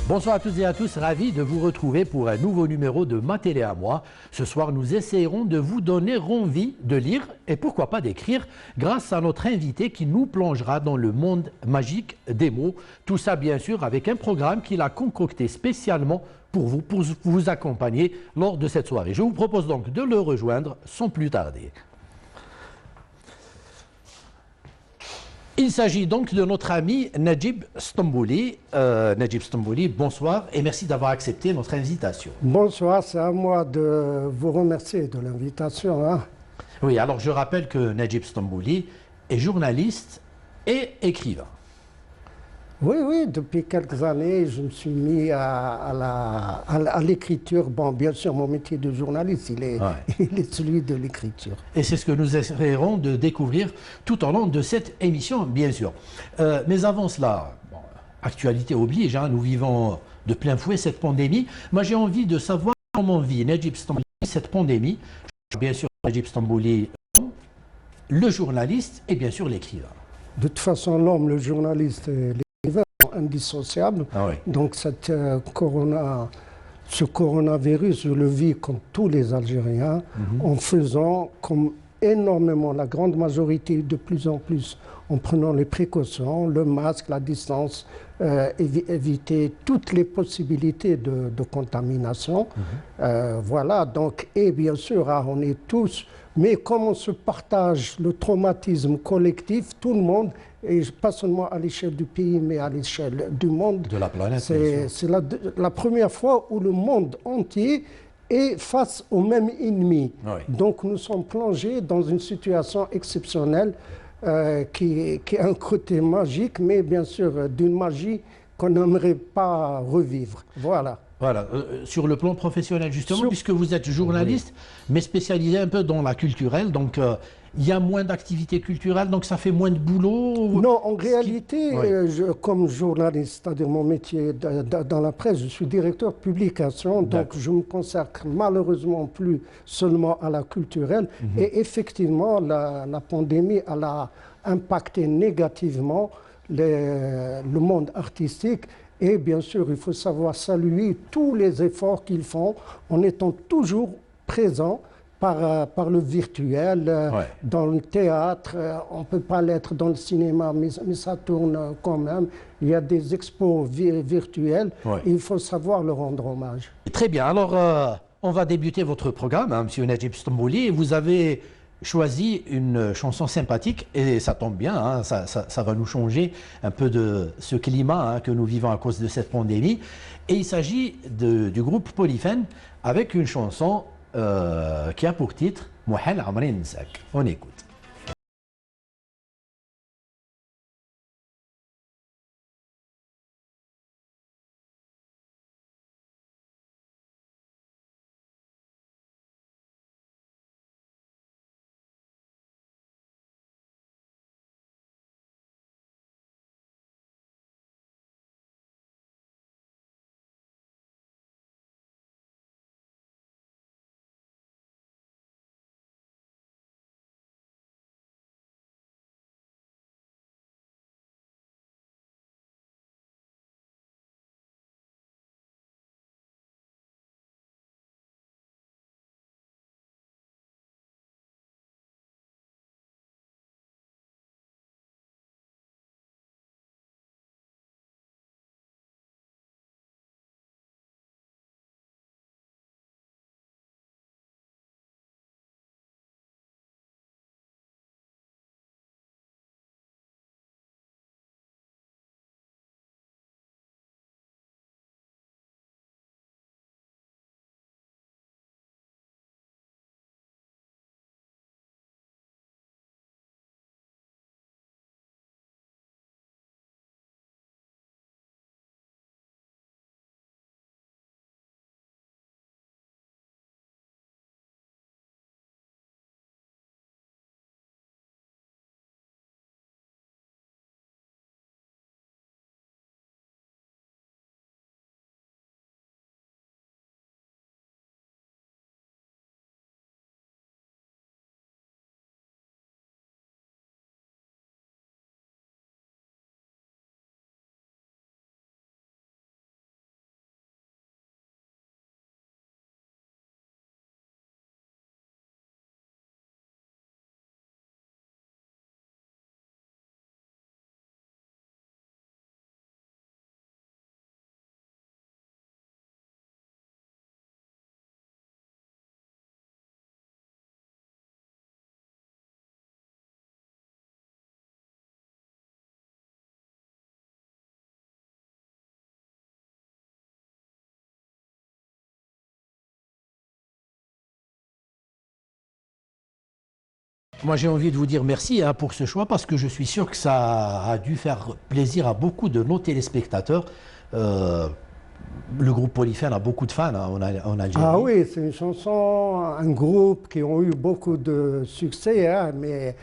Bonsoir à toutes et à tous, ravi de vous retrouver pour un nouveau numéro de Ma Télé à moi. Ce soir, nous essayerons de vous donner envie de lire et pourquoi pas d'écrire grâce à notre invité qui nous plongera dans le monde magique des mots. Tout ça, bien sûr, avec un programme qu'il a concocté spécialement pour vous accompagner lors de cette soirée. Je vous propose donc de le rejoindre sans plus tarder. Il s'agit donc de notre ami Najib Stambouli. Najib Stambouli, bonsoir et merci d'avoir accepté notre invitation. Bonsoir, c'est à moi de vous remercier de l'invitation, hein. Oui, alors je rappelle que Najib Stambouli est journaliste et écrivain. Oui, depuis quelques années, je me suis mis à l'écriture. Bon, bien sûr, mon métier de journaliste, Ouais. il est celui de l'écriture. Et c'est ce que nous essayerons de découvrir tout au long de cette émission, bien sûr. Mais avant cela, bon, actualité oblige, hein, nous vivons de plein fouet cette pandémie. Moi, j'ai envie de savoir comment vit Najib Stambouli cette pandémie. Bien sûr, Najib Stambouli, le journaliste et bien sûr l'écrivain. De toute façon, l'homme, le journaliste et l'écrivain sont indissociables. Ah oui. Donc, ce coronavirus, je le vis comme tous les Algériens, en faisant comme énormément, la grande majorité, de plus en plus, en prenant les précautions, le masque, la distance, éviter toutes les possibilités de contamination. Voilà, donc, et bien sûr, hein, on est tous, mais comme on se partage le traumatisme collectif, tout le monde, et pas seulement à l'échelle du pays, mais à l'échelle du monde. De la planète, bien sûr. C'est la première fois où le monde entier est face au même ennemi. Oui. Donc nous sommes plongés dans une situation exceptionnelle qui a un côté magique, mais bien sûr d'une magie qu'on n'aimerait pas revivre. Voilà. Voilà, sur le plan professionnel justement, Sur- puisque vous êtes journaliste, mais spécialisé un peu dans la culturelle, donc il y a moins d'activités culturelles, donc ça fait moins de boulot. Non, en Ce qui- réalité, Oui. comme journaliste, c'est-à-dire mon métier dans la presse, je suis directeur de publication, donc D'accord. je me consacre malheureusement plus seulement à la culturelle. Et effectivement, la pandémie, elle a impacté négativement le monde artistique. Et bien sûr, il faut savoir saluer tous les efforts qu'ils font en étant toujours présents par le virtuel, Ouais. dans le théâtre. On ne peut pas l'être dans le cinéma, mais ça tourne quand même. Il y a des expos virtuels. Ouais. Il faut savoir leur rendre hommage. Très bien, alors on va débuter votre programme, hein, Monsieur Najib Stambouli. Vous avez choisi une chanson sympathique et ça tombe bien, hein, ça va nous changer un peu de ce climat, hein, que nous vivons à cause de cette pandémie. Et il s'agit du groupe Polyphène avec une chanson qui a pour titre Mouhel Amrin Nsak. On écoute. Moi, j'ai envie de vous dire merci pour ce choix parce que je suis sûr que ça a dû faire plaisir à beaucoup de nos téléspectateurs. Le groupe Polyphème a beaucoup de fans en Algérie. Ah oui, c'est une chanson, un groupe qui ont eu beaucoup de succès, hein, mais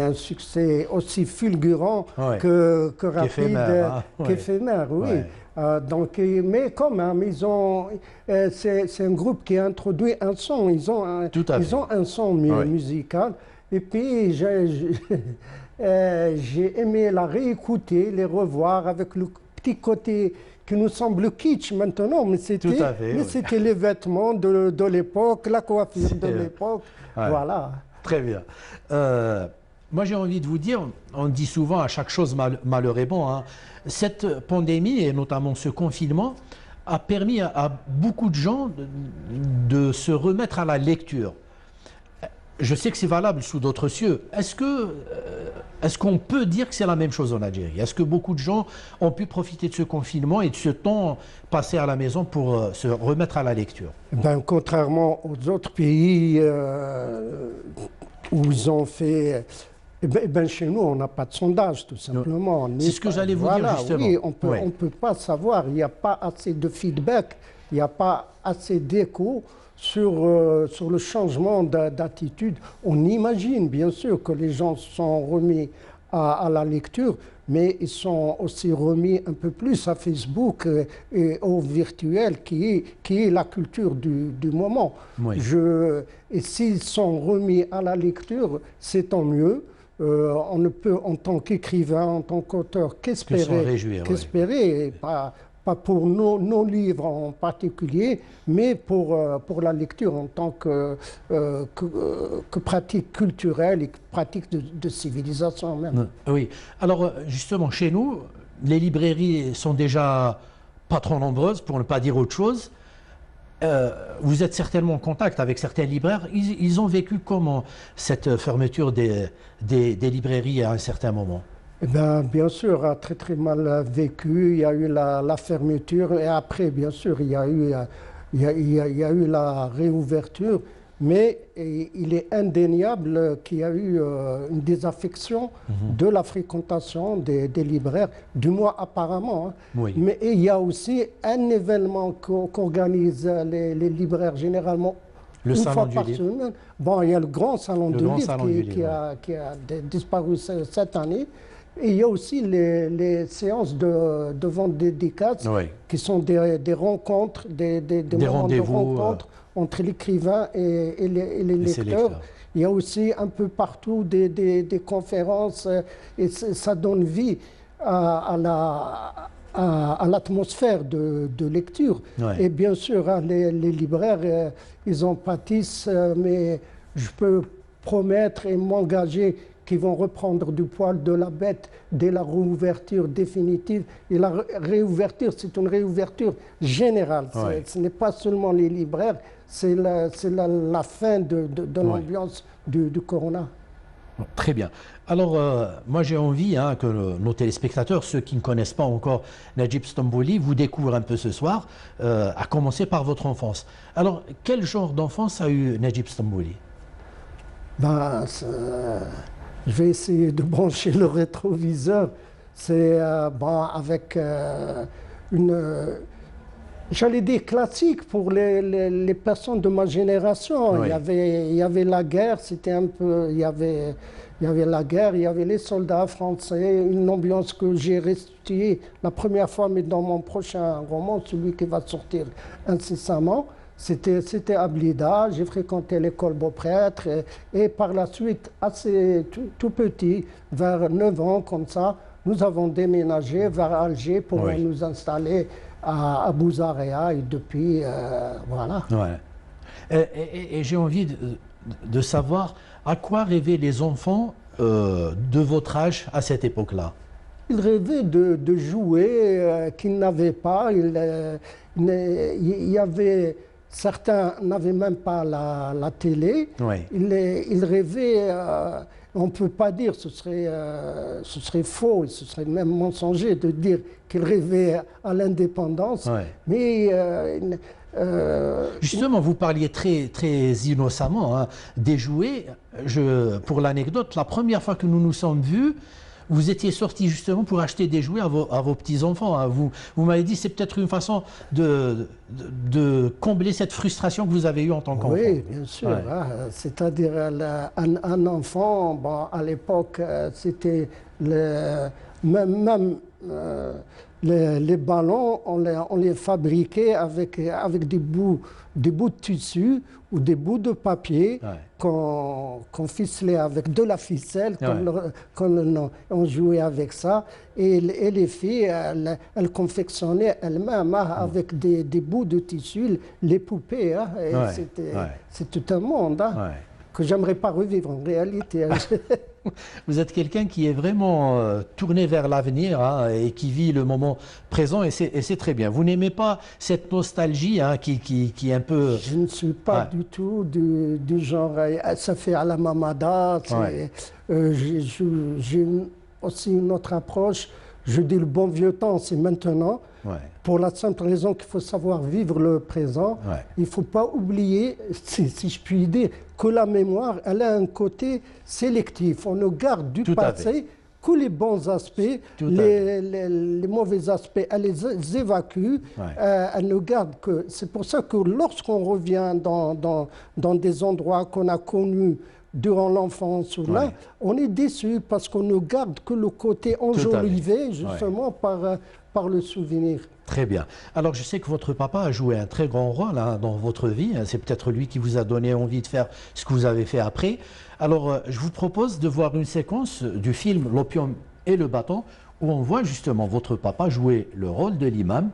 un succès aussi fulgurant Ouais. que rapide, Qu'éphémère, hein. qu'éphémère, oui. Ouais. Donc, mais quand même, c'est un groupe qui a introduit un son, Tout à fait. ils ont un son Ouais. musical. Et puis, j'ai aimé la réécouter, les revoir avec le petit côté qui nous semble kitsch maintenant, mais Tout à fait, oui. c'était les vêtements de l'époque, la coiffure de l'époque, Ouais. voilà. Très bien. Moi, j'ai envie de vous dire, on dit souvent à chaque chose malheur est bon, hein. Cette pandémie, et notamment ce confinement, a permis à beaucoup de gens de se remettre à la lecture. Je sais que c'est valable sous d'autres cieux. Est-ce qu'on peut dire que c'est la même chose en Algérie? Est-ce que beaucoup de gens ont pu profiter de ce confinement et de ce temps passé à la maison pour se remettre à la lecture? Ben, contrairement aux autres pays où ils ont fait... chez nous, on n'a pas de sondage, tout simplement. C'est ce que j'allais vous dire, justement. Oui, on peut pas savoir. Il n'y a pas assez de feedback, il n'y a pas assez d'écho sur le changement d'attitude. On imagine, bien sûr, que les gens sont remis à la lecture, mais ils sont aussi remis un peu plus à Facebook et au virtuel, qui est la culture du moment. Oui. Et s'ils sont remis à la lecture, c'est tant mieux. On ne peut, en tant qu'écrivain, en tant qu'auteur, qu'espérer, et pas pour nos livres en particulier, mais pour la lecture en tant que pratique culturelle et pratique de civilisation même. Oui. Alors, justement, chez nous, les librairies sont déjà pas trop nombreuses, pour ne pas dire autre chose. Vous êtes certainement en contact avec certains libraires. Ils ont vécu comment cette fermeture des librairies à un certain moment? Eh bien sûr, a très très mal vécu. Il y a eu la fermeture et après, bien sûr, il y a eu la réouverture. Mais il est indéniable qu'il y a eu une désaffection de la fréquentation des libraires, du moins apparemment. Hein. Oui. Mais il y a aussi un événement qu'organisent les libraires généralement Le une salon fois du par livre. semaine. Bon, il y a le grand salon du livre qui ouais. a disparu cette année. Et il y a aussi les séances de vente dédicaces Oui. qui sont des rencontres, des moments de rencontre entre l'écrivain et les lecteurs. Il y a aussi un peu partout des conférences et ça donne vie à l'atmosphère de lecture. Ouais. Et bien sûr, hein, les libraires, ils en pâtissent, mais je peux promettre et m'engager qu'ils vont reprendre du poil de la bête dès la réouverture définitive. Et la réouverture, c'est une réouverture générale. Ouais. Ce n'est pas seulement les libraires, c'est la fin de l'ambiance du corona. Très bien. Alors, moi j'ai envie que nos téléspectateurs, ceux qui ne connaissent pas encore Najib Stambouli, vous découvrent un peu ce soir, à commencer par votre enfance. Alors, quel genre d'enfance a eu Najib Stambouli? Je vais essayer de brancher le rétroviseur. C'est avec j'allais dire classique pour les personnes de ma génération. Oui. Il y avait la guerre, c'était un peu, il y avait la guerre, il y avait les soldats français, une ambiance que j'ai restituée la première fois, mais dans mon prochain roman, celui qui va sortir incessamment. C'était à Blida, j'ai fréquenté l'école Beauprêtre et par la suite, assez tout petit, vers 9 ans comme ça, nous avons déménagé vers Alger pour nous installer à Bouzarea et depuis, voilà. Ouais. Et j'ai envie de savoir à quoi rêvaient les enfants de votre âge à cette époque-là? Ils rêvaient de jouer qu'ils n'avaient pas. Il y avait... Certains n'avaient même pas la télé. Oui. Ils rêvaient, on ne peut pas dire, ce serait faux, ce serait même mensonger de dire qu'ils rêvaient à l'indépendance. Ouais. Mais Justement, vous parliez très innocemment hein, des jouets. Pour l'anecdote, la première fois que nous nous sommes vus, vous étiez sorti justement pour acheter des jouets à vos petits-enfants. Hein. Vous m'avez dit que c'est peut-être une façon de combler cette frustration que vous avez eue en tant qu'enfant. Oui, bien sûr. Ouais. Hein. C'est-à-dire un enfant, bon, à l'époque, c'était même les ballons, on les fabriquait avec des bouts de tissu ou des bouts de papier Ouais. qu'on ficelait avec de la ficelle. Ouais. On jouait avec ça. Et les filles, elles confectionnaient elles-mêmes hein, avec des bouts de tissu, les poupées. Hein, et Ouais. c'est tout un monde hein, Ouais. que j'aimerais pas revivre en réalité. Hein. Vous êtes quelqu'un qui est vraiment tourné vers l'avenir hein, et qui vit le moment présent et c'est très bien. Vous n'aimez pas cette nostalgie hein, qui est un peu... Je ne suis pas du tout du genre, ça fait à la mamada. Ouais. J'ai aussi une autre approche. Je dis le bon vieux temps, c'est maintenant. Ouais. Pour la simple raison qu'il faut savoir vivre le présent. Ouais. Il ne faut pas oublier, si je puis dire, que la mémoire, elle a un côté sélectif. On ne garde du passé que les bons aspects, les mauvais aspects, elle les évacue. Ouais. Elle ne garde que... C'est pour ça que lorsqu'on revient dans des endroits qu'on a connus durant l'enfance, là, on est déçu parce qu'on ne garde que le côté enjolivé, justement, par le souvenir. Très bien. Alors, je sais que votre papa a joué un très grand rôle hein, dans votre vie. C'est peut-être lui qui vous a donné envie de faire ce que vous avez fait après. Alors, je vous propose de voir une séquence du film L'opium et le bâton, où on voit justement votre papa jouer le rôle de l'imam.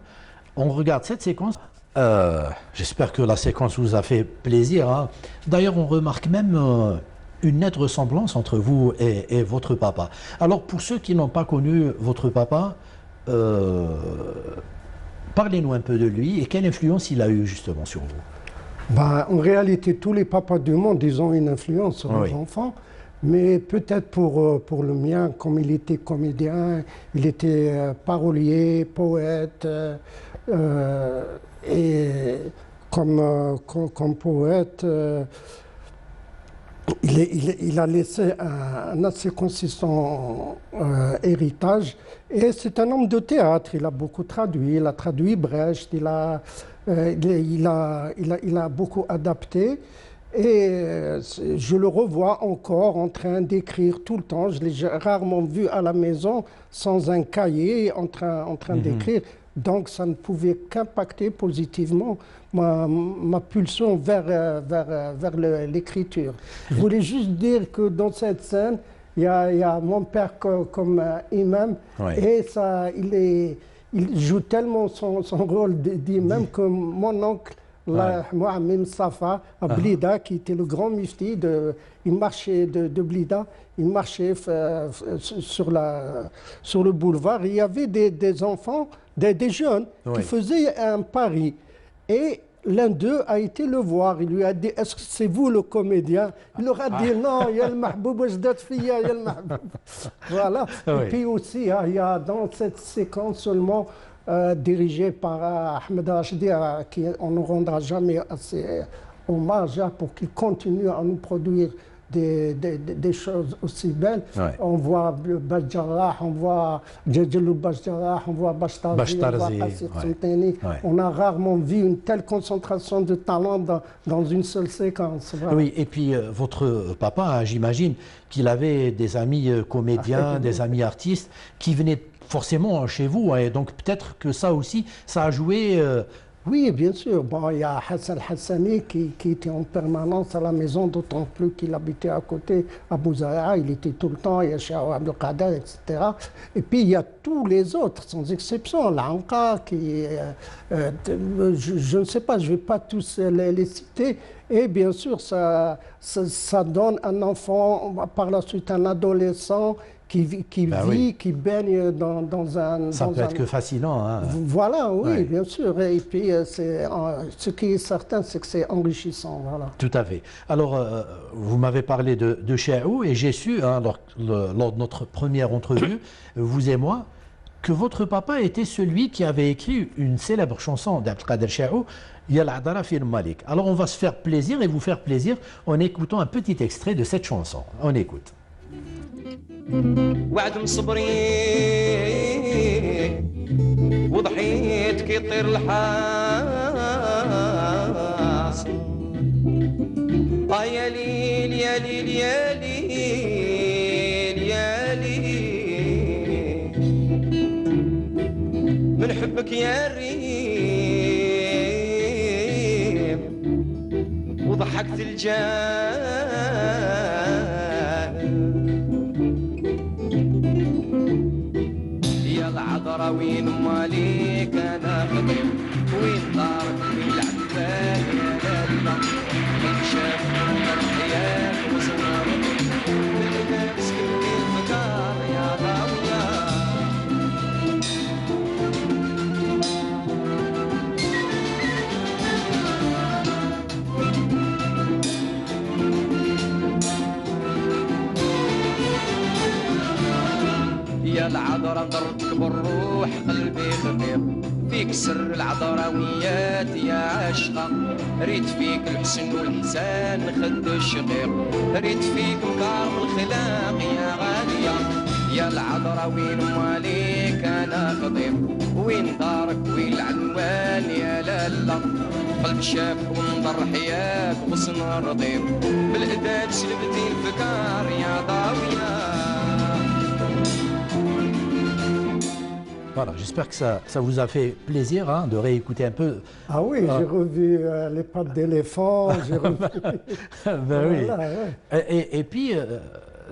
On regarde cette séquence. J'espère que la séquence vous a fait plaisir. Hein. D'ailleurs, on remarque même une nette ressemblance entre vous et votre papa. Alors, pour ceux qui n'ont pas connu votre papa, parlez-nous un peu de lui et quelle influence il a eu justement sur vous. Ben, en réalité, tous les papas du monde, ils ont une influence sur leurs enfants. Mais peut-être pour le mien, comme il était comédien, il était parolier, poète. Et comme poète, il a laissé un assez consistant héritage. Et c'est un homme de théâtre. Il a beaucoup traduit. Il a traduit Brecht. Il a beaucoup adapté. Et je le revois encore en train d'écrire tout le temps. Je l'ai rarement vu à la maison sans un cahier en train d'écrire. Donc ça ne pouvait qu'impacter positivement ma pulsion vers l'écriture. Je voulais juste dire que dans cette scène, il y a mon père comme imam et ça, il joue tellement son rôle d'imam que mon oncle, Mohamed Safa, à Blida, qui était le grand mufti, il marchait de Blida, il marchait sur le boulevard. Il y avait des enfants, des jeunes qui faisaient un pari. Et l'un d'eux a été le voir. Il lui a dit, est-ce que c'est vous le comédien? Il leur a dit, non, il y a le mahboub, il y a le mahboub. Voilà. Et puis aussi, il y a dans cette séquence seulement dirigée par Ahmed Rachdi, qui on ne rendra jamais assez hommage pour qu'il continue à nous produire des choses aussi belles. On voit Bajjarrah, on voit Djedjelou Bajjarrah, on voit Bashtarzi, on voit Qassir Sultani. On a rarement vu une telle concentration de talent dans une seule séquence. Voilà. Oui, et puis votre papa, j'imagine qu'il avait des amis comédiens, des amis artistes qui venaient forcément chez vous. Et donc peut-être que ça aussi, ça a joué... Oui, bien sûr. Bon, il y a Hassan Hassani qui était en permanence à la maison, d'autant plus qu'il habitait à côté, à Bouzaïa. Il était tout le temps, il y a Cheikh Abdelkader, etc. Et puis, il y a tous les autres, sans exception. L'Anqa, je ne sais pas, je ne vais pas tous les citer. Et bien sûr, ça donne un enfant, par la suite un adolescent, qui baigne dans un... Ça peut être que fascinant. Hein. Voilà, oui, bien sûr. Et puis, ce qui est certain, c'est que c'est enrichissant. Voilà. Tout à fait. Alors, vous m'avez parlé de Cheikh et j'ai su, hein, lors de notre première entrevue, vous et moi, que votre papa était celui qui avait écrit une célèbre chanson d'Abdelkader Chaou, Yal Adara Fil Malik. Alors on va se faire plaisir et vous faire plaisir en écoutant un petit extrait de cette chanson. On écoute. وعد مصبري وضحيت كي يطير الحاس يا ليل يا ليل يا ليل يا ليل من حبك يا الريم وضحكت الجان العذرا وين مالك انا خطيب وين دارك وين العتبان يا لالا من شاف من الحياة وصور من نفس كل الفكار يا ضاوية يا العذرا ضربتك بالروح قلبي خفيف فيك سر العذراويات يا عاشقة ريت فيك الحسن والحسان خد الشقيق ريت فيك مكارم الخلاق يا غالية يا العذرا وين مالك انا خطيب وين دارك وين العنوان يا لالا قلب شاف ونظر حياك وصن رضيب بالإداد سلبتي الفكار يا ضاوية. Voilà, j'espère que ça vous a fait plaisir hein, de réécouter un peu. Ah oui, j'ai revu les pattes d'éléphant, j'ai revu... Ben oui. Voilà, ouais. Et puis,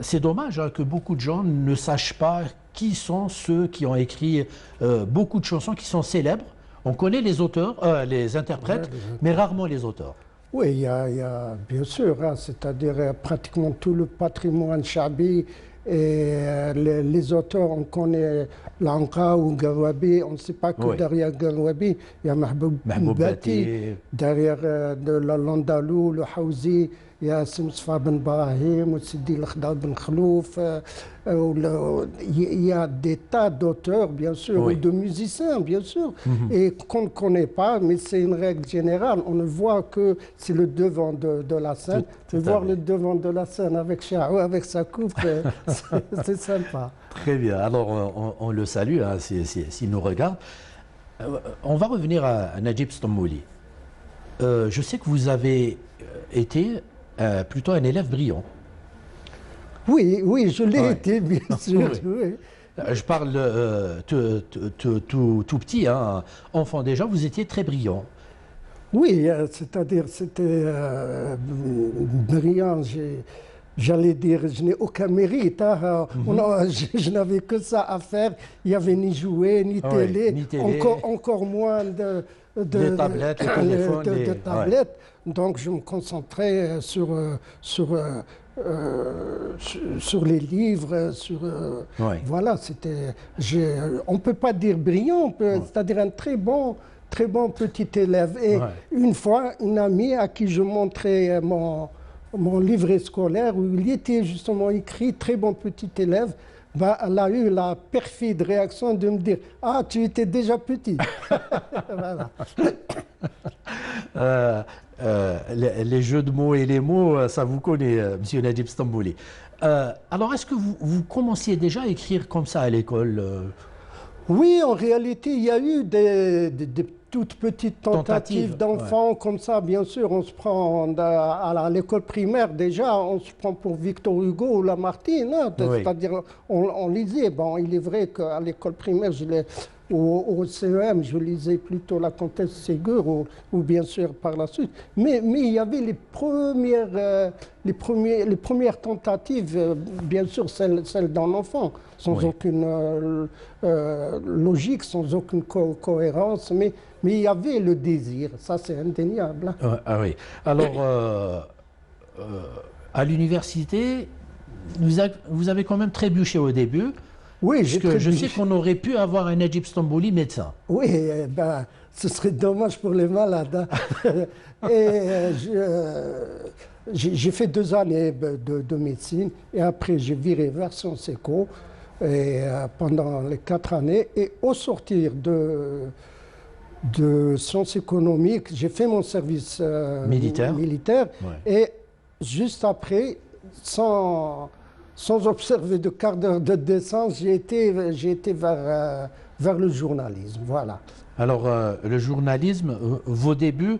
c'est dommage hein, que beaucoup de gens ne sachent pas qui sont ceux qui ont écrit beaucoup de chansons qui sont célèbres. On connaît les auteurs, les interprètes, mais rarement les auteurs. Oui, il y a bien sûr, hein, c'est-à-dire pratiquement tout le patrimoine chabi. Et les auteurs, on connaît Lanka ou Gawabi, on ne sait pas que oui. derrière Gawabi, il y a Mahboub Bati, derrière de l'Andalou, le Hawzi, il y a Simsfa Ben Barahim, ou Sidi Lakhdar Ben Khlouf, il y a des tas d'auteurs, bien sûr, oui. ou de musiciens, bien sûr, et qu'on ne connaît pas, mais c'est une règle générale. On ne voit que c'est le devant de la scène. Voir le devant de la scène avec Chaou, avec sa coupe, c'est sympa. Très bien. Alors, on le salue hein, s'il nous regarde. On va revenir à Najib Stambouli. Je sais que vous avez été plutôt un élève brillant. Oui, oui, je l'ai été, bien sûr. Oui. Je parle tout petit, hein, enfant déjà, vous étiez très brillant. Oui, c'est-à-dire c'était brillant. J'allais dire, je n'ai aucun mérite. Hein. Je n'avais que ça à faire. Il n'y avait ni jouets, ni télé, encore moins de tablettes, les téléphones, de tablettes. Donc je me concentrais sur les livres, voilà, c'était... On ne peut pas dire brillant, c'est-à-dire un très bon petit élève. Et une fois, une amie à qui je montrais mon livret scolaire où il était justement écrit « Très bon petit élève », bah, elle a eu la perfide réaction de me dire « Ah, tu étais déjà petit !» Voilà. Les jeux de mots et les mots, ça vous connaît, Monsieur Najib Stambouli. Alors, est-ce que vous commenciez déjà à écrire comme ça à l'école Oui, en réalité, il y a eu des toutes petites tentatives d'enfants comme ça. Bien sûr, on se prend à l'école primaire déjà, on se prend pour Victor Hugo ou Lamartine. Hein, c'est-à-dire, on lisait. Bon, il est vrai qu'à l'école primaire, au CEM, je lisais plutôt la comtesse Ségur ou bien sûr par la suite. Mais il y avait les premières tentatives, bien sûr celles d'un enfant, sans aucune logique, sans aucune cohérence, mais il y avait le désir, ça c'est indéniable. Ah oui. Alors, à l'université, vous avez quand même trébuché au début. Oui, je sais qu'on aurait pu avoir un Najib Stambouli médecin. Oui, ben, ce serait dommage pour les malades. Hein. Et j'ai fait 2 années de médecine et après j'ai viré vers Sciences Éco. pendant les 4 années. Et au sortir de sciences économiques, j'ai fait mon service militaire. Ouais. Et juste après, sans observer de quart d'heure de descente, j'ai été vers le journalisme. Voilà. Alors, le journalisme, vos débuts,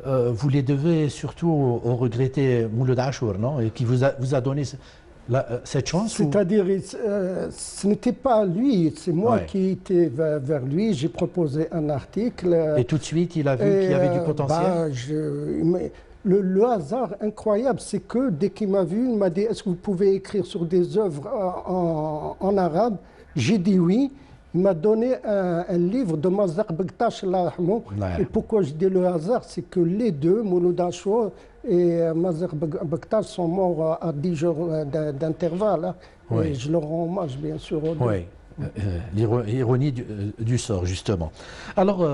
vous les devez surtout au regretté Mouloud Achour, non? Et qui vous a donné cette chance? C'est-à-dire, ce n'était pas lui, c'est moi Ouais. qui étais vers lui. J'ai proposé un article. Et tout de suite, il a vu qu'il y avait du potentiel? Mais le hasard incroyable, c'est que dès qu'il m'a vu, il m'a dit, est-ce que vous pouvez écrire sur des œuvres en arabe? J'ai dit oui. Il m'a donné un livre de Mazar Bektash, et pourquoi je dis le hasard, c'est que les deux, Mouloud Achour et Mazar Bektash, sont morts à 10 jours d'intervalle. Hein. Oui. Et je leur rends hommage, bien sûr. Aux deux. Oui, l'ironie du sort, justement. Alors,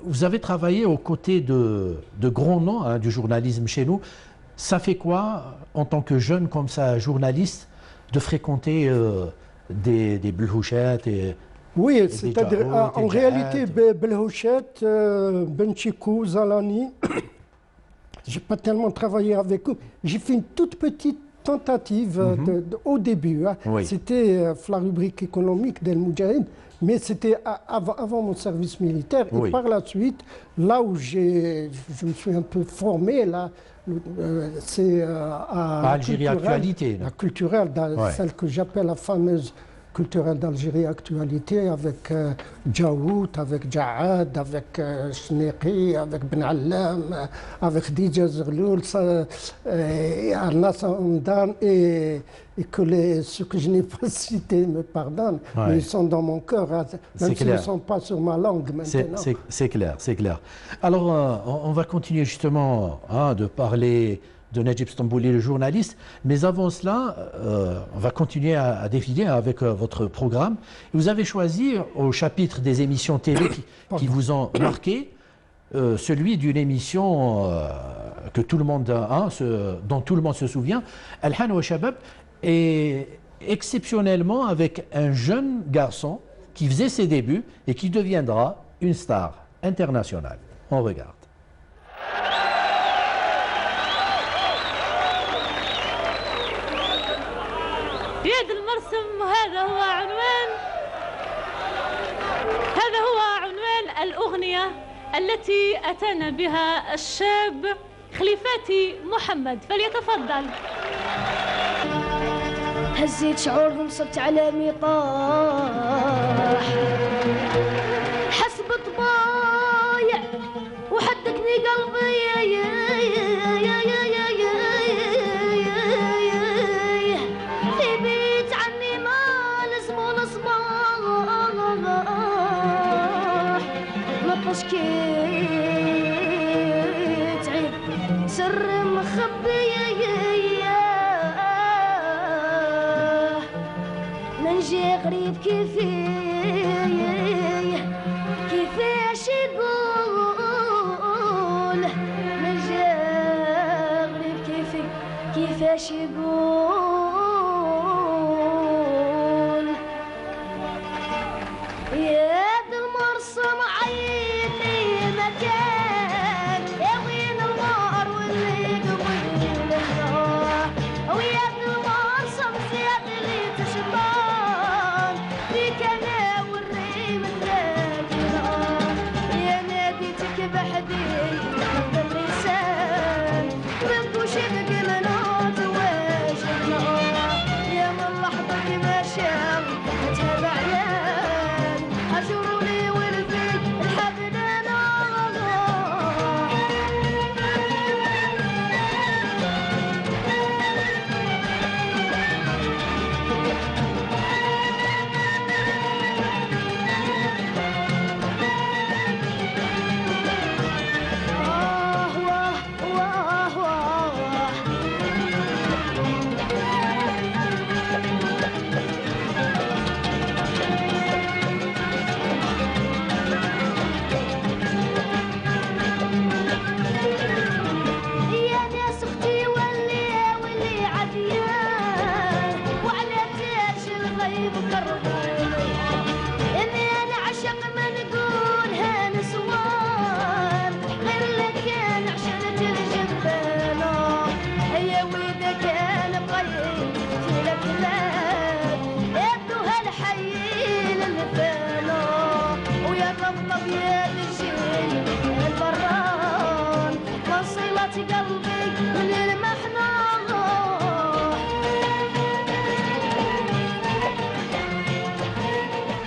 vous avez travaillé aux côtés de grands noms hein, du journalisme chez nous. Ça fait quoi, en tant que jeune comme ça, journaliste, de fréquenter des Belhouchet et... Oui, c'est-à-dire, Jarrout, en réalité, Belhouchet, Benchikou, Zalani, j'ai pas tellement travaillé avec eux. J'ai fait une toute petite tentative au début. Hein. Oui. C'était la rubrique économique d'El Moudjahid, mais c'était avant mon service militaire. Oui. Et par la suite, là où je me suis un peu formé, là, c'est à Algérie Actualité. la culturelle, Ouais. celle que j'appelle la fameuse culturelle d'Algérie Actualité, avec Djaout, avec Djaad, avec Chnéqui, avec Ben Allam, avec Dija Zerloul, Arnas Hamdan, et que ceux que je n'ai pas cités me pardonnent, Ouais. mais ils sont dans mon cœur, hein, même s'ils ne clair. sont pas sur ma langue maintenant. C'est clair, c'est clair. Alors, on va continuer justement hein, de parler de Najib Stambouli, le journaliste. Mais avant cela, on va continuer à défiler avec votre programme. Vous avez choisi, au chapitre des émissions télé qui vous ont marqué, celui d'une émission que tout le monde dont tout le monde se souvient, Al-Han wa Shabab, et exceptionnellement avec un jeune garçon qui faisait ses débuts et qui deviendra une star internationale. On regarde. بيد المرسم هذا هو عنوان الأغنية التي أتانا بها الشاب خليفاتي محمد، فليتفضل. هزيت شعور نصبت على ميطاح حسب طبايع وحدكني قلبي في بيت عني ما لزمو الصباح نطش كيت عيب سر مخبي نجي غريب كيفاش يقول نجي غريب كيفاش يقول يا ذا المرسم عيني مكان يا وين النار واللي قبل النار ويا ذا المرسم زياد اللي تشبان فيك انا والريم النادية يا ناديتك بحدي باللسان بنت وشبك مناط واجه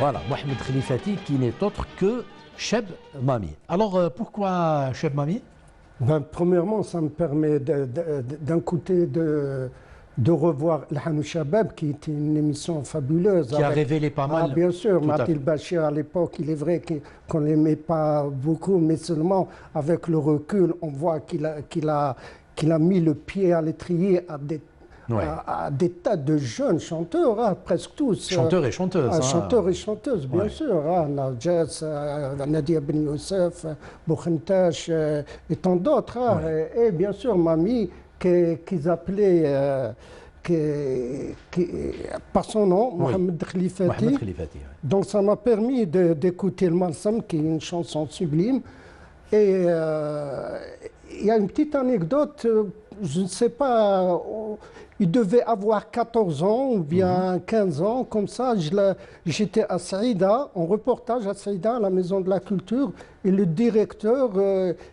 Voilà, Mohamed Khalifati qui n'est autre que Cheb Mami. Alors pourquoi Cheb Mami? Ben, premièrement, ça me permet d'un côté de revoir Le Hanou Shabab, qui était une émission fabuleuse. Qui a révélé pas mal. Bien sûr, Mathilde Bachir à l'époque, il est vrai qu'on ne l'aimait pas beaucoup, mais seulement avec le recul, on voit qu'il a mis le pied à l'étrier à des tas de jeunes chanteurs, hein, presque tous. Chanteurs et chanteuses. Chanteurs et chanteuses, bien sûr. Hein, Narjas, Nadia Ben Youssef, Boukhentash et tant d'autres. Hein, et bien sûr, Mami, qu'ils appelaient par son nom, Mohamed Khalifati. Donc ça m'a permis d'écouter le Malsam, qui est une chanson sublime. Et il y a une petite anecdote, je ne sais pas, il devait avoir 14 ans ou bien 15 ans, comme ça. J'étais à Saïda, en reportage à Saïda, à la Maison de la Culture, et le directeur,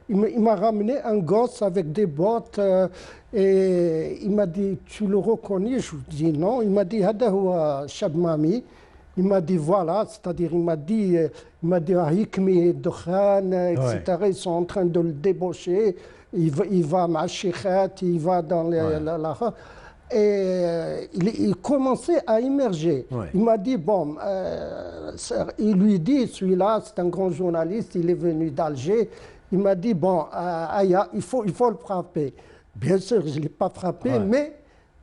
il m'a ramené un gosse avec des bottes, et il m'a dit, tu le reconnais? Je lui ai dit non. Il m'a dit, Hada huwa Cheb Mami. Il m'a dit, voilà, c'est-à-dire, il m'a dit, Hikmi, Dokhan, etc. Ils sont en train de le débaucher. Il va à Chikhat, il va dans et il commençait à immerger. Il m'a dit, bon, il lui dit, celui-là, c'est un grand journaliste, il est venu d'Alger. Il m'a dit, bon, Aya, il faut le frapper. Bien sûr, je ne l'ai pas frappé, mais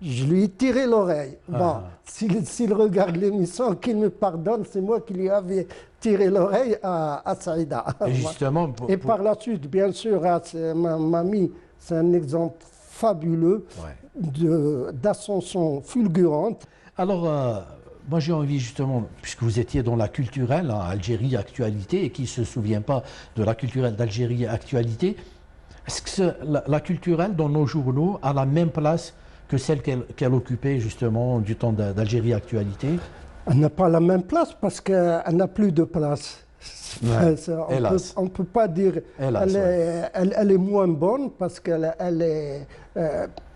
je lui ai tiré l'oreille. Bon, s'il regarde l'émission, qu'il me pardonne, c'est moi qui lui avais tiré l'oreille à Saïda. Et justement, par la suite, bien sûr, Mami, c'est un exemple fabuleux d'ascension fulgurante. Alors, moi j'ai envie justement, puisque vous étiez dans la culturelle, hein, Algérie Actualité, et qui ne se souvient pas de la culturelle d'Algérie Actualité, est-ce que la culturelle dans nos journaux a la même place que celle qu'elle occupait justement du temps d'Algérie Actualité? Elle n'a pas la même place parce qu'elle n'a plus de place. On ne peut pas dire elle est moins bonne parce qu'elle est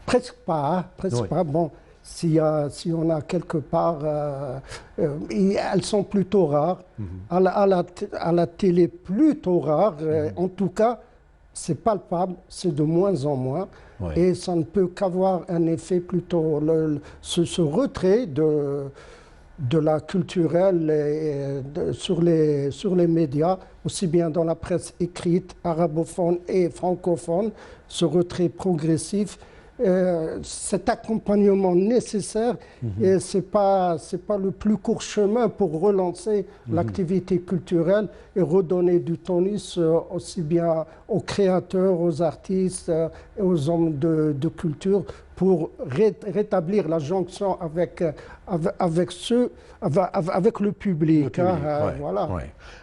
presque pas. Bon, si on a quelque part, elles sont plutôt rares. À la télé, plutôt rares. En tout cas, c'est palpable, c'est de moins en moins. Et ça ne peut qu'avoir un effet plutôt, ce retrait de la culturelle sur les médias, aussi bien dans la presse écrite, arabophone et francophone, ce retrait progressif, cet accompagnement nécessaire, et ce n'est pas le plus court chemin pour relancer l'activité culturelle et redonner du tonus aussi bien aux créateurs, aux artistes et aux hommes de culture pour rétablir la jonction avec le public. Voilà.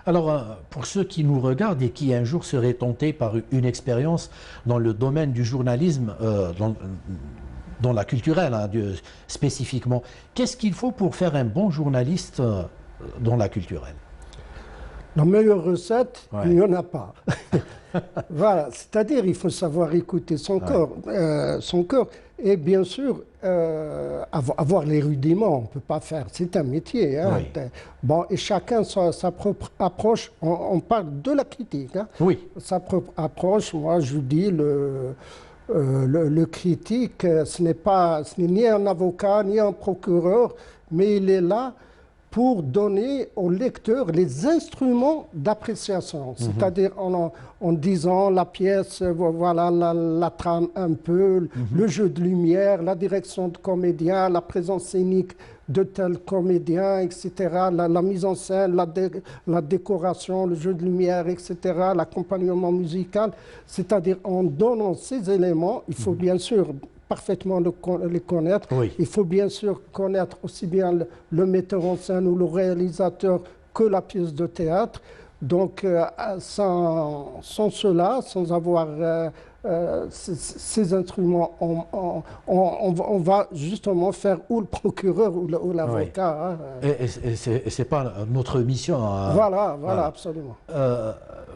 Alors, pour ceux qui nous regardent et qui un jour seraient tentés par une expérience dans le domaine du journalisme, dans la culturelle spécifiquement, qu'est-ce qu'il faut pour faire un bon journaliste dans la culturelle? La meilleure recette, il n'y en a pas. Voilà, c'est-à-dire il faut savoir écouter son cœur. Et bien sûr, avoir les rudiments, on ne peut pas faire, c'est un métier. Hein. Bon, et chacun sa propre approche, on parle de la critique. Hein. Sa propre approche, moi je dis, le critique, ce n'est ni un avocat, ni un procureur, mais il est là pour donner au lecteur les instruments d'appréciation, c'est-à-dire en disant la pièce, voilà la trame un peu, le jeu de lumière, la direction de comédien, la présence scénique de tel comédien, etc., la mise en scène, la décoration, le jeu de lumière, etc., l'accompagnement musical, c'est-à-dire en donnant ces éléments, il faut bien sûr parfaitement les connaître. Il faut bien sûr connaître aussi bien le metteur en scène ou le réalisateur que la pièce de théâtre. Donc, sans cela, sans avoir ces instruments, on va justement faire ou le procureur ou l'avocat. Et ce n'est pas notre mission. Voilà, absolument.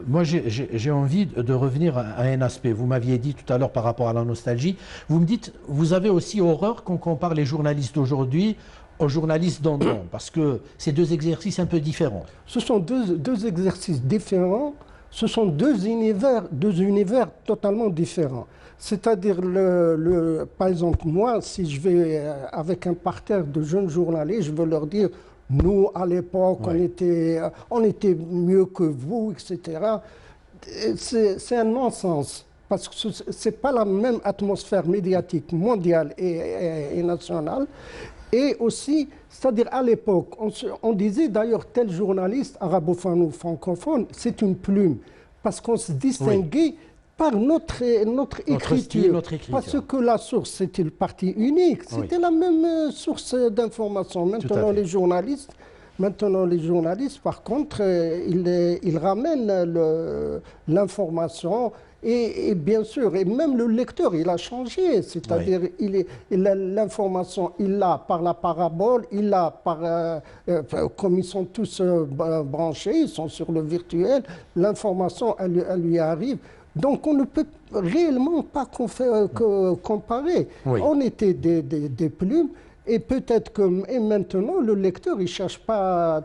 Moi, j'ai envie de revenir à un aspect. Vous m'aviez dit tout à l'heure par rapport à la nostalgie. Vous me dites, vous avez aussi horreur qu'on compare les journalistes d'aujourd'hui aux journalistes d'antan? Parce que c'est deux exercices un peu différents. Ce sont deux exercices différents, ce sont deux univers totalement différents. C'est-à-dire, par exemple, moi, si je vais avec un parterre de jeunes journalistes, je veux leur dire, nous, à l'époque, on était mieux que vous, etc. C'est un non-sens, parce que ce n'est pas la même atmosphère médiatique mondiale et nationale. Et aussi, c'est-à-dire à l'époque, on disait d'ailleurs tel journaliste arabophone ou francophone, c'est une plume, parce qu'on se distinguait par notre écriture, parce que la source, c'était le parti unique, c'était la même source d'information. Maintenant, les journalistes, par contre, ils ramènent l'information. Et bien sûr, et même le lecteur, il a changé. C'est-à-dire, l'information, il l'a par la parabole, il l'a par... comme ils sont tous branchés, ils sont sur le virtuel, l'information, elle lui arrive. Donc, on ne peut réellement pas comparer. On était des plumes. Et peut-être que maintenant, le lecteur, il ne cherche pas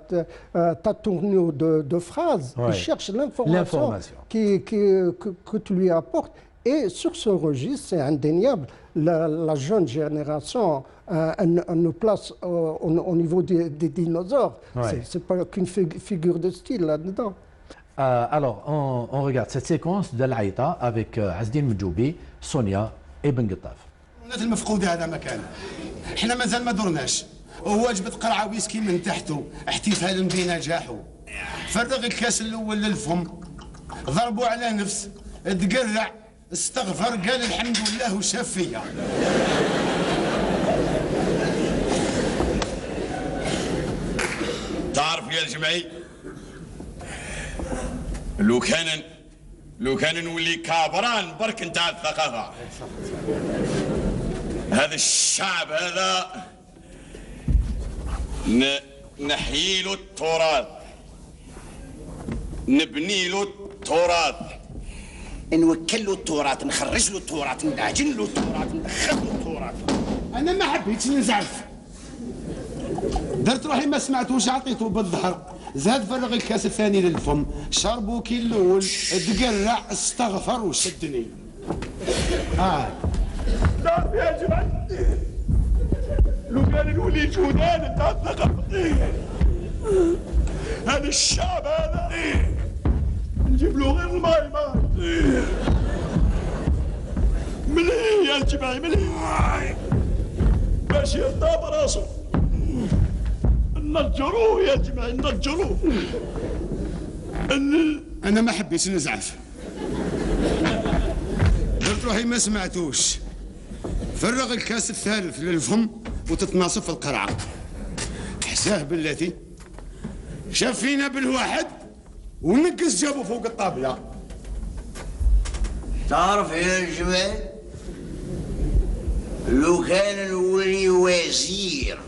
ta tournure de phrase, il cherche l'information que tu lui apportes. Et sur ce registre, c'est indéniable, la jeune génération nous place au niveau des dinosaures. Ce n'est pas qu'une figure de style là-dedans. Alors, on regarde cette séquence de l'Aïta avec Azdine Mdjoubi, Sonia et Ben Ghetaf. المفقود هذا مكان احنا مازال ما درناش هو جبت قرعه ويسكي من تحته احتفالا بنجاحه فرغ الكاس الاول للفم ضربوا على نفس تقرع استغفر قال الحمد لله وشاف فيا تعرف يا الجمعي لو كان نولي كابران برك نتاع الثقافه هذا الشعب هذا نحيي له التراث نبني له التراث نوكل له التراث نخرج له التراث نعجن له التراث ندخل له التراث انا ما حبيتش نزعف درت روحي ما سمعتوش عطيته بالظهر زاد فرغ الكاس الثاني للفم شربوا كي الاول تقرع استغفر وشدني تعرف يا جماعة لو كان نولي جودان نتاع الثقافة هذا الشعب هذا نجيب له غير الماي مليح يا الجماعة مليح باش يطاب راسه نضجروه يا جماعة نضجروه أنا ما حبيتش نزعف قلت روحي ما سمعتوش فرغ الكاس الثالث للفم وتتناصف القرعة حساه بالتي شاف فينا بالواحد ونقص جابه فوق الطابلة تعرف يا الجمال لو كان نولي وزير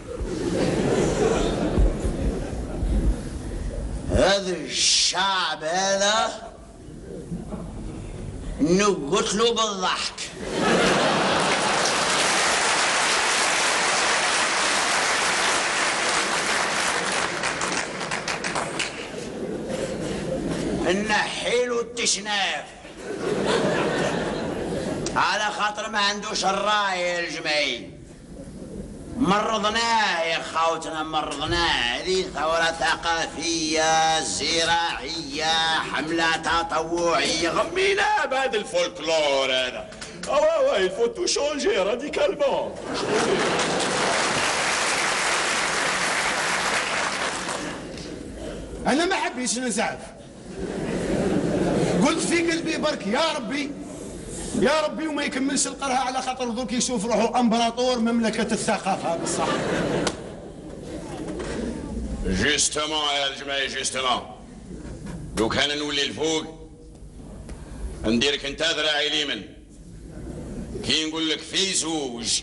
هذا الشعب هذا نقتله بالضحك نحيلو التشناف على خاطر ما عندوش الراي الجمعي مرضناه يا خاوتنا مرضناه هذه ثورة ثقافية زراعية حملة تطوعية غمينا بهذا الفولكلور هذا il faut tout changer radicalement أنا ما حبيتش نزعف قلت في قلبي برك يا ربي وما يكملش القرها على خاطر ذوك يشوف روحه امبراطور مملكة الثقافة بصح جوستومون يا الجماعة جوستومون لو كان نولي الفوق نديرك انت ذراعي اليمن كي نقول لك في زوج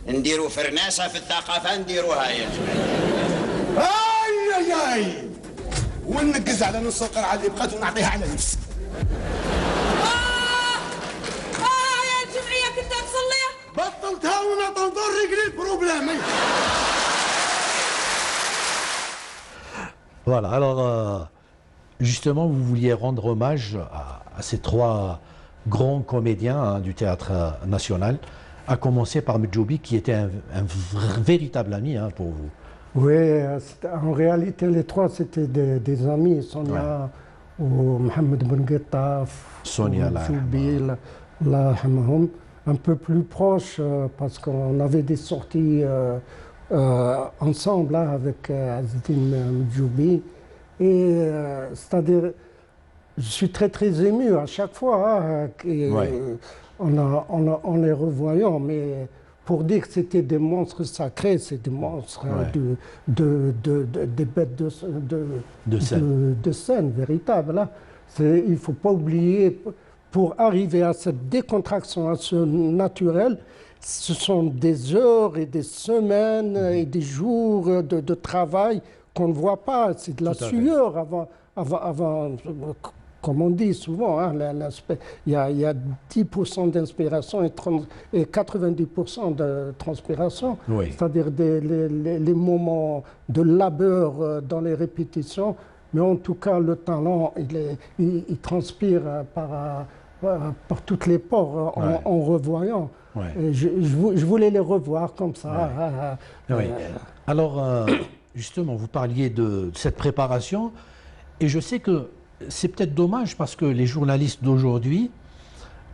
نديروا فرناسة في الثقافة نديروها يا جماعة اي وننقز على نص القرعة اللي بقات ونعطيها على نفسي يا الجمعية كنت تصلي بطلتها وانا تنظر رجلي البروبلام Voilà, alors justement, vous vouliez rendre hommage à ces trois grands comédiens hein, du théâtre national, à commencer par Medjoubi, qui était un véritable ami hein, pour vous. Oui, en réalité, les trois, c'était des amis. Sonia ou Mohamed Benguetaf, Sonia, Joubil, un peu plus proches parce qu'on avait des sorties ensemble là, avec Azdine Medjoubi. Et c'est-à-dire, je suis très très ému à chaque fois hein, en les revoyant, mais pour dire que c'était des monstres sacrés, c'est des monstres des bêtes de scène véritables. Hein. Il ne faut pas oublier, pour arriver à cette décontraction, à ce naturel, ce sont des heures et des semaines et des jours de travail qu'on ne voit pas. C'est de la sueur avant comme on dit souvent, hein, il y a 10% d'inspiration et 90% de transpiration, oui. C'est-à-dire les moments de labeur dans les répétitions, mais en tout cas le talent, il transpire par toutes les pores en revoyant. Ouais. Je voulais les revoir comme ça. Ouais. Alors, justement, vous parliez de cette préparation, et je sais que c'est peut-être dommage parce que les journalistes d'aujourd'hui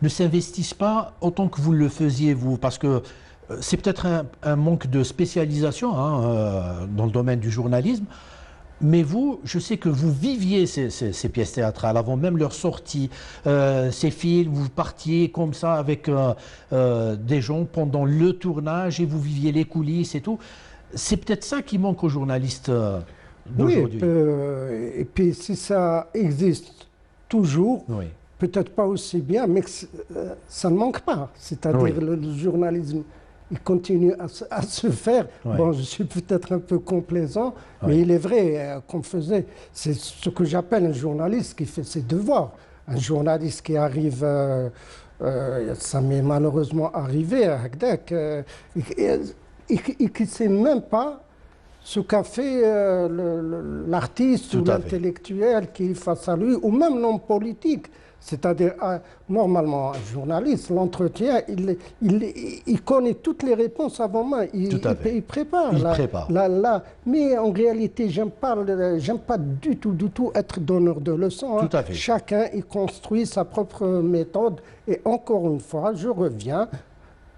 ne s'investissent pas autant que vous le faisiez, vous, parce que c'est peut-être un manque de spécialisation hein, dans le domaine du journalisme, mais vous, je sais que vous viviez ces pièces théâtrales avant même leur sortie, ces films, vous partiez comme ça avec des gens pendant le tournage et vous viviez les coulisses et tout. C'est peut-être ça qui manque aux journalistes d'aujourd'hui. Oui, et puis si ça existe toujours, oui. Peut-être pas aussi bien, mais ça ne manque pas. C'est-à-dire oui. Le journalisme, il continue à se faire. Oui. Bon, je suis peut-être un peu complaisant, oui. Mais il est vrai qu'on faisait. C'est ce que j'appelle un journaliste qui fait ses devoirs. Un journaliste qui arrive, ça m'est malheureusement arrivé à Hakdak, et qui ne sait même pas ce qu'a fait l'artiste ou l'intellectuel qui est face à lui, ou même l'homme politique. C'est-à-dire, normalement, un journaliste, l'entretien, il connaît toutes les réponses avant moi. Il prépare. Mais en réalité, j'aime pas du tout être donneur de leçons. Hein. Chacun, il construit sa propre méthode. Et encore une fois, je reviens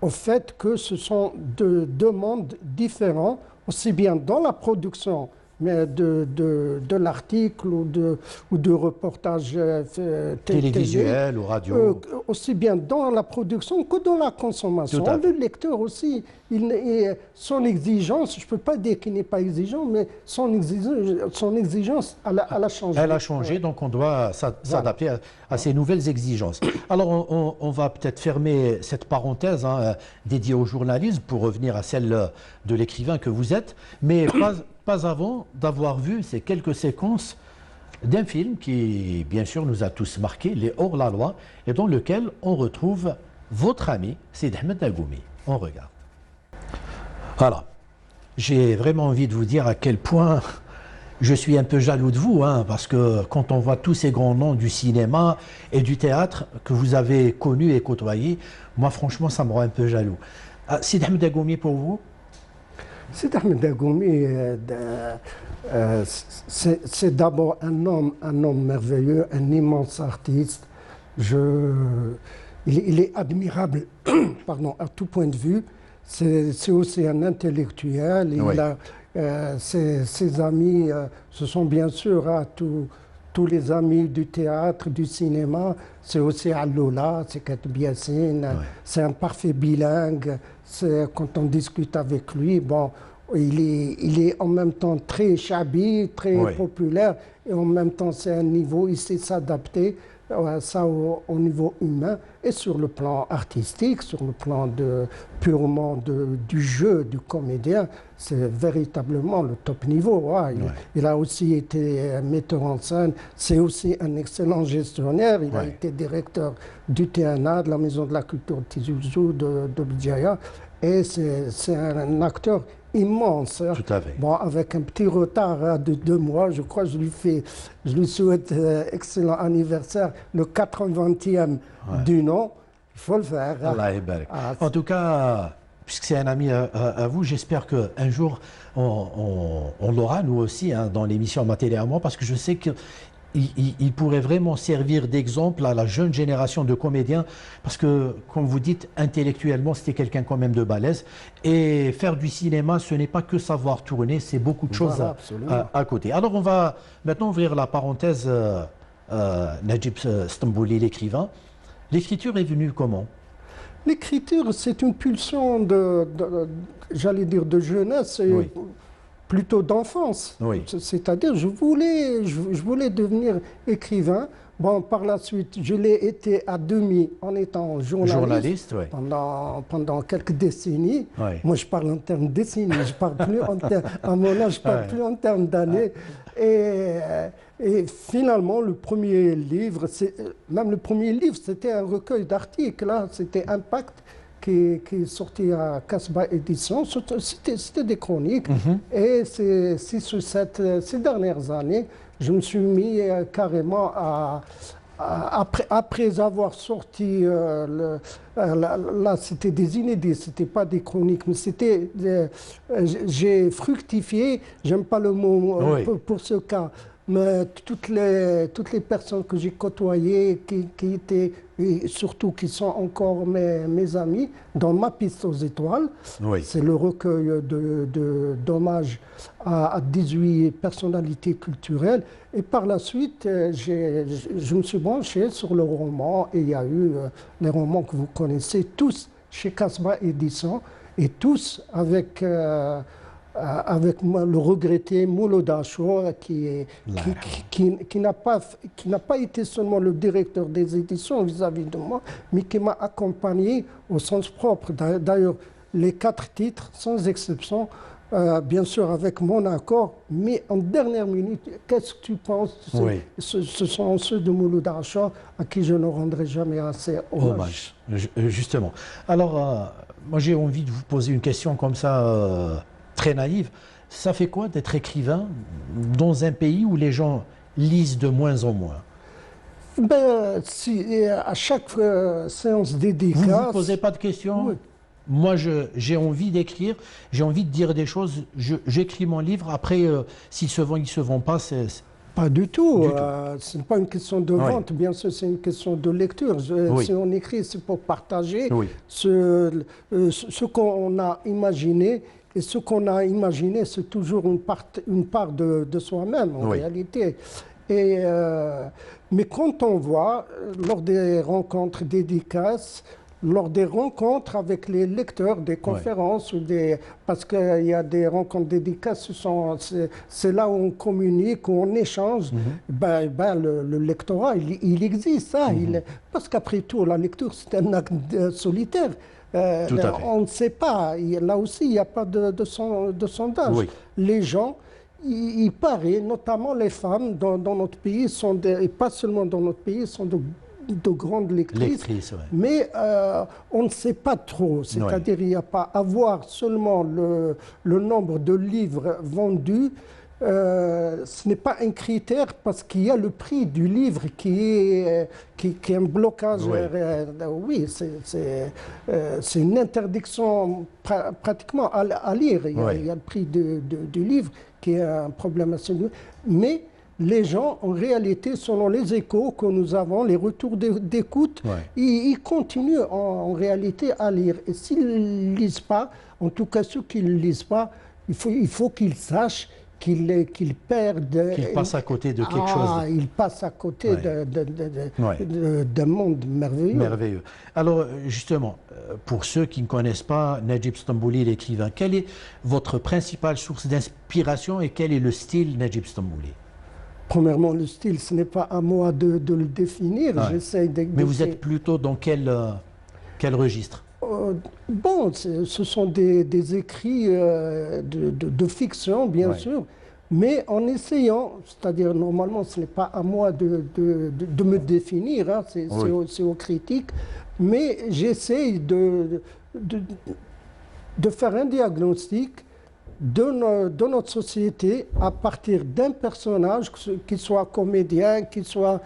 au fait que ce sont deux mondes différents, aussi bien dans la production mais de l'article ou de reportage télévisuel ou radio. Aussi bien dans la production que dans la consommation. Le lecteur aussi, son exigence, je ne peux pas dire qu'il n'est pas exigeant, mais son exigence, elle a changé. Elle a changé, donc on doit s'adapter à ces nouvelles exigences. Alors on va peut-être fermer cette parenthèse hein, dédiée au journalisme pour revenir à celle de l'écrivain que vous êtes, mais pas avant d'avoir vu ces quelques séquences d'un film qui, bien sûr, nous a tous marqués, Les Hors-la-Loi, et dans lequel on retrouve votre ami, Sidi Ahmed Dagoumi. On regarde. Voilà. J'ai vraiment envie de vous dire à quel point je suis un peu jaloux de vous, hein, parce que quand on voit tous ces grands noms du cinéma et du théâtre que vous avez connus et côtoyés, moi, franchement, ça me rend un peu jaloux. Sidi Ahmed Dagoumi, pour vous? Sidi Ahmed Dagoumi, c'est d'abord un homme merveilleux, un immense artiste. Il est admirable pardon, à tout point de vue. C'est aussi un intellectuel. Oui. Ses amis, ce sont bien sûr tous les amis du théâtre, du cinéma. C'est aussi Alloula, c'est Katib Yassine, oui. C'est un parfait bilingue. Quand on discute avec lui, bon, il est en même temps très chabi, très oui. populaire, et en même temps c'est un niveau, il sait s'adapter ça au niveau humain, et sur le plan artistique, sur le plan purement du jeu du comédien, c'est véritablement le top niveau. Ouais. Il a aussi été metteur en scène, c'est aussi un excellent gestionnaire, il a été directeur du TNA, de la Maison de la Culture Tizi Ouzou de Bidjaya, et c'est un acteur immense. Hein. Tout à fait. Bon, avec un petit retard hein, de 2 mois, je crois, je lui souhaite excellent anniversaire, le 80e du nom. Il faut le faire. Hein. Allah yabarak. Ah, En tout cas, puisque c'est un ami à vous, j'espère qu'un jour, on l'aura, nous aussi, hein, dans l'émission Ma Télé à moi, parce que je sais qu'il pourrait vraiment servir d'exemple à la jeune génération de comédiens, parce que, comme vous dites, intellectuellement, c'était quelqu'un quand même de balèze. Et faire du cinéma, ce n'est pas que savoir tourner, c'est beaucoup de choses Voilà, à côté. Alors, on va maintenant ouvrir la parenthèse Najib Stambouli, l'écrivain. L'écriture est venue comment? L'écriture, c'est une pulsion j'allais dire, de jeunesse et Oui. plutôt d'enfance. Oui. C'est-à-dire, je voulais devenir écrivain. Bon, par la suite, je l'ai été à demi en étant journaliste, oui. pendant quelques décennies. Oui. Moi, je parle en termes de décennies, je parle plus en termes, à mon âge, je parle plus en termes d'années. Et finalement, le premier livre, c'était un recueil d'articles. Là, c'était Impact, qui est sorti à Casbah Édition. C'était des chroniques. Et c'est 6 ou 7, ces dernières années, je me suis mis carrément après avoir sorti, là c'était des inédits, c'était pas des chroniques, mais j'ai fructifié, j'aime pas le mot pour ce cas, mais toutes les personnes que j'ai côtoyées, qui étaient, et surtout qui sont encore mes amis, dans Ma piste aux étoiles, c'est le recueil d'hommages à 18 personnalités culturelles. Et par la suite, je me suis branché sur le roman, et il y a eu les romans que vous connaissez tous chez Casbah Édition, et tous avec le regretté Mouloud Achour, qui n'a pas été seulement le directeur des éditions vis-à-vis de moi, mais qui m'a accompagné au sens propre. D'ailleurs, les 4 titres, sans exception, bien sûr avec mon accord, mais en dernière minute, qu'est-ce que tu penses? Ce sont ceux de Mouloud Achour à qui je ne rendrai jamais assez hommage. Justement. Alors, moi j'ai envie de vous poser une question comme ça, très naïve. Ça fait quoi d'être écrivain dans un pays où les gens lisent de moins en moins? À chaque séance dédicace... Vous ne vous posez pas de questions? Oui. Moi, j'ai envie d'écrire, j'ai envie de dire des choses, j'écris mon livre, après, s'il se vend, il ne se vend pas, c'est... Pas du tout. Ce n'est pas une question de vente, bien sûr, c'est une question de lecture. Si on écrit, c'est pour partager ce qu'on a imaginé. Et ce qu'on a imaginé, c'est toujours une part de soi-même, en réalité. Mais quand on voit, lors des rencontres dédicaces, lors des rencontres avec les lecteurs des conférences, parce qu'il y a des rencontres dédicaces, c'est là où on communique, où on échange, le lectorat, il existe. Parce qu'après tout, la lecture, c'est un acte solitaire. On ne sait pas, là aussi, il n'y a pas de sondage. Les gens, il paraît, notamment les femmes dans notre pays, et pas seulement dans notre pays, sont de grandes lectrices, mais on ne sait pas trop. C'est-à-dire il n'y a pas à voir seulement le nombre de livres vendus. Ce n'est pas un critère parce qu'il y a le prix du livre qui est un blocage. C'est une interdiction pratiquement à lire. Il y a le prix du livre qui est un problème assez lourd. Mais les gens, en réalité, selon les échos que nous avons, les retours d'écoute, ils continuent en réalité à lire. Et s'ils ne lisent pas, en tout cas ceux qui ne lisent pas, il faut qu'ils sachent qu'ils perdent... Qu'ils passent à côté de quelque chose. Ils passent à côté d'un monde merveilleux. Merveilleux. Alors, justement, pour ceux qui ne connaissent pas Najib Stambouli, l'écrivain, quelle est votre principale source d'inspiration et quel est le style Najib Stambouli? Premièrement, le style, ce n'est pas à moi de le définir. J'essaie Mais vous êtes plutôt dans quel registre? Ce sont des écrits de fiction, bien sûr, mais en essayant, c'est-à-dire normalement ce n'est pas à moi de me définir, c'est aux critiques, mais j'essaie de faire un diagnostic de notre société à partir d'un personnage, qu'il soit comédien, qu'il soit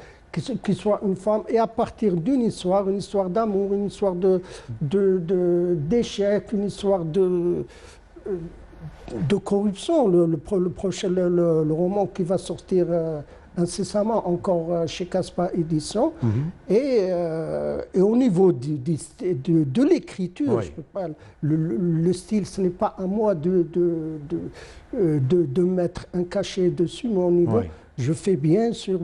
une femme, et à partir d'une histoire, une histoire d'amour, une histoire d'échec, une histoire de corruption. Le roman qui va sortir incessamment encore chez Caspar Éditions. Et au niveau de l'écriture, je peux pas, le style, ce n'est pas à moi de mettre un cachet dessus, mais au niveau, je fais bien sûr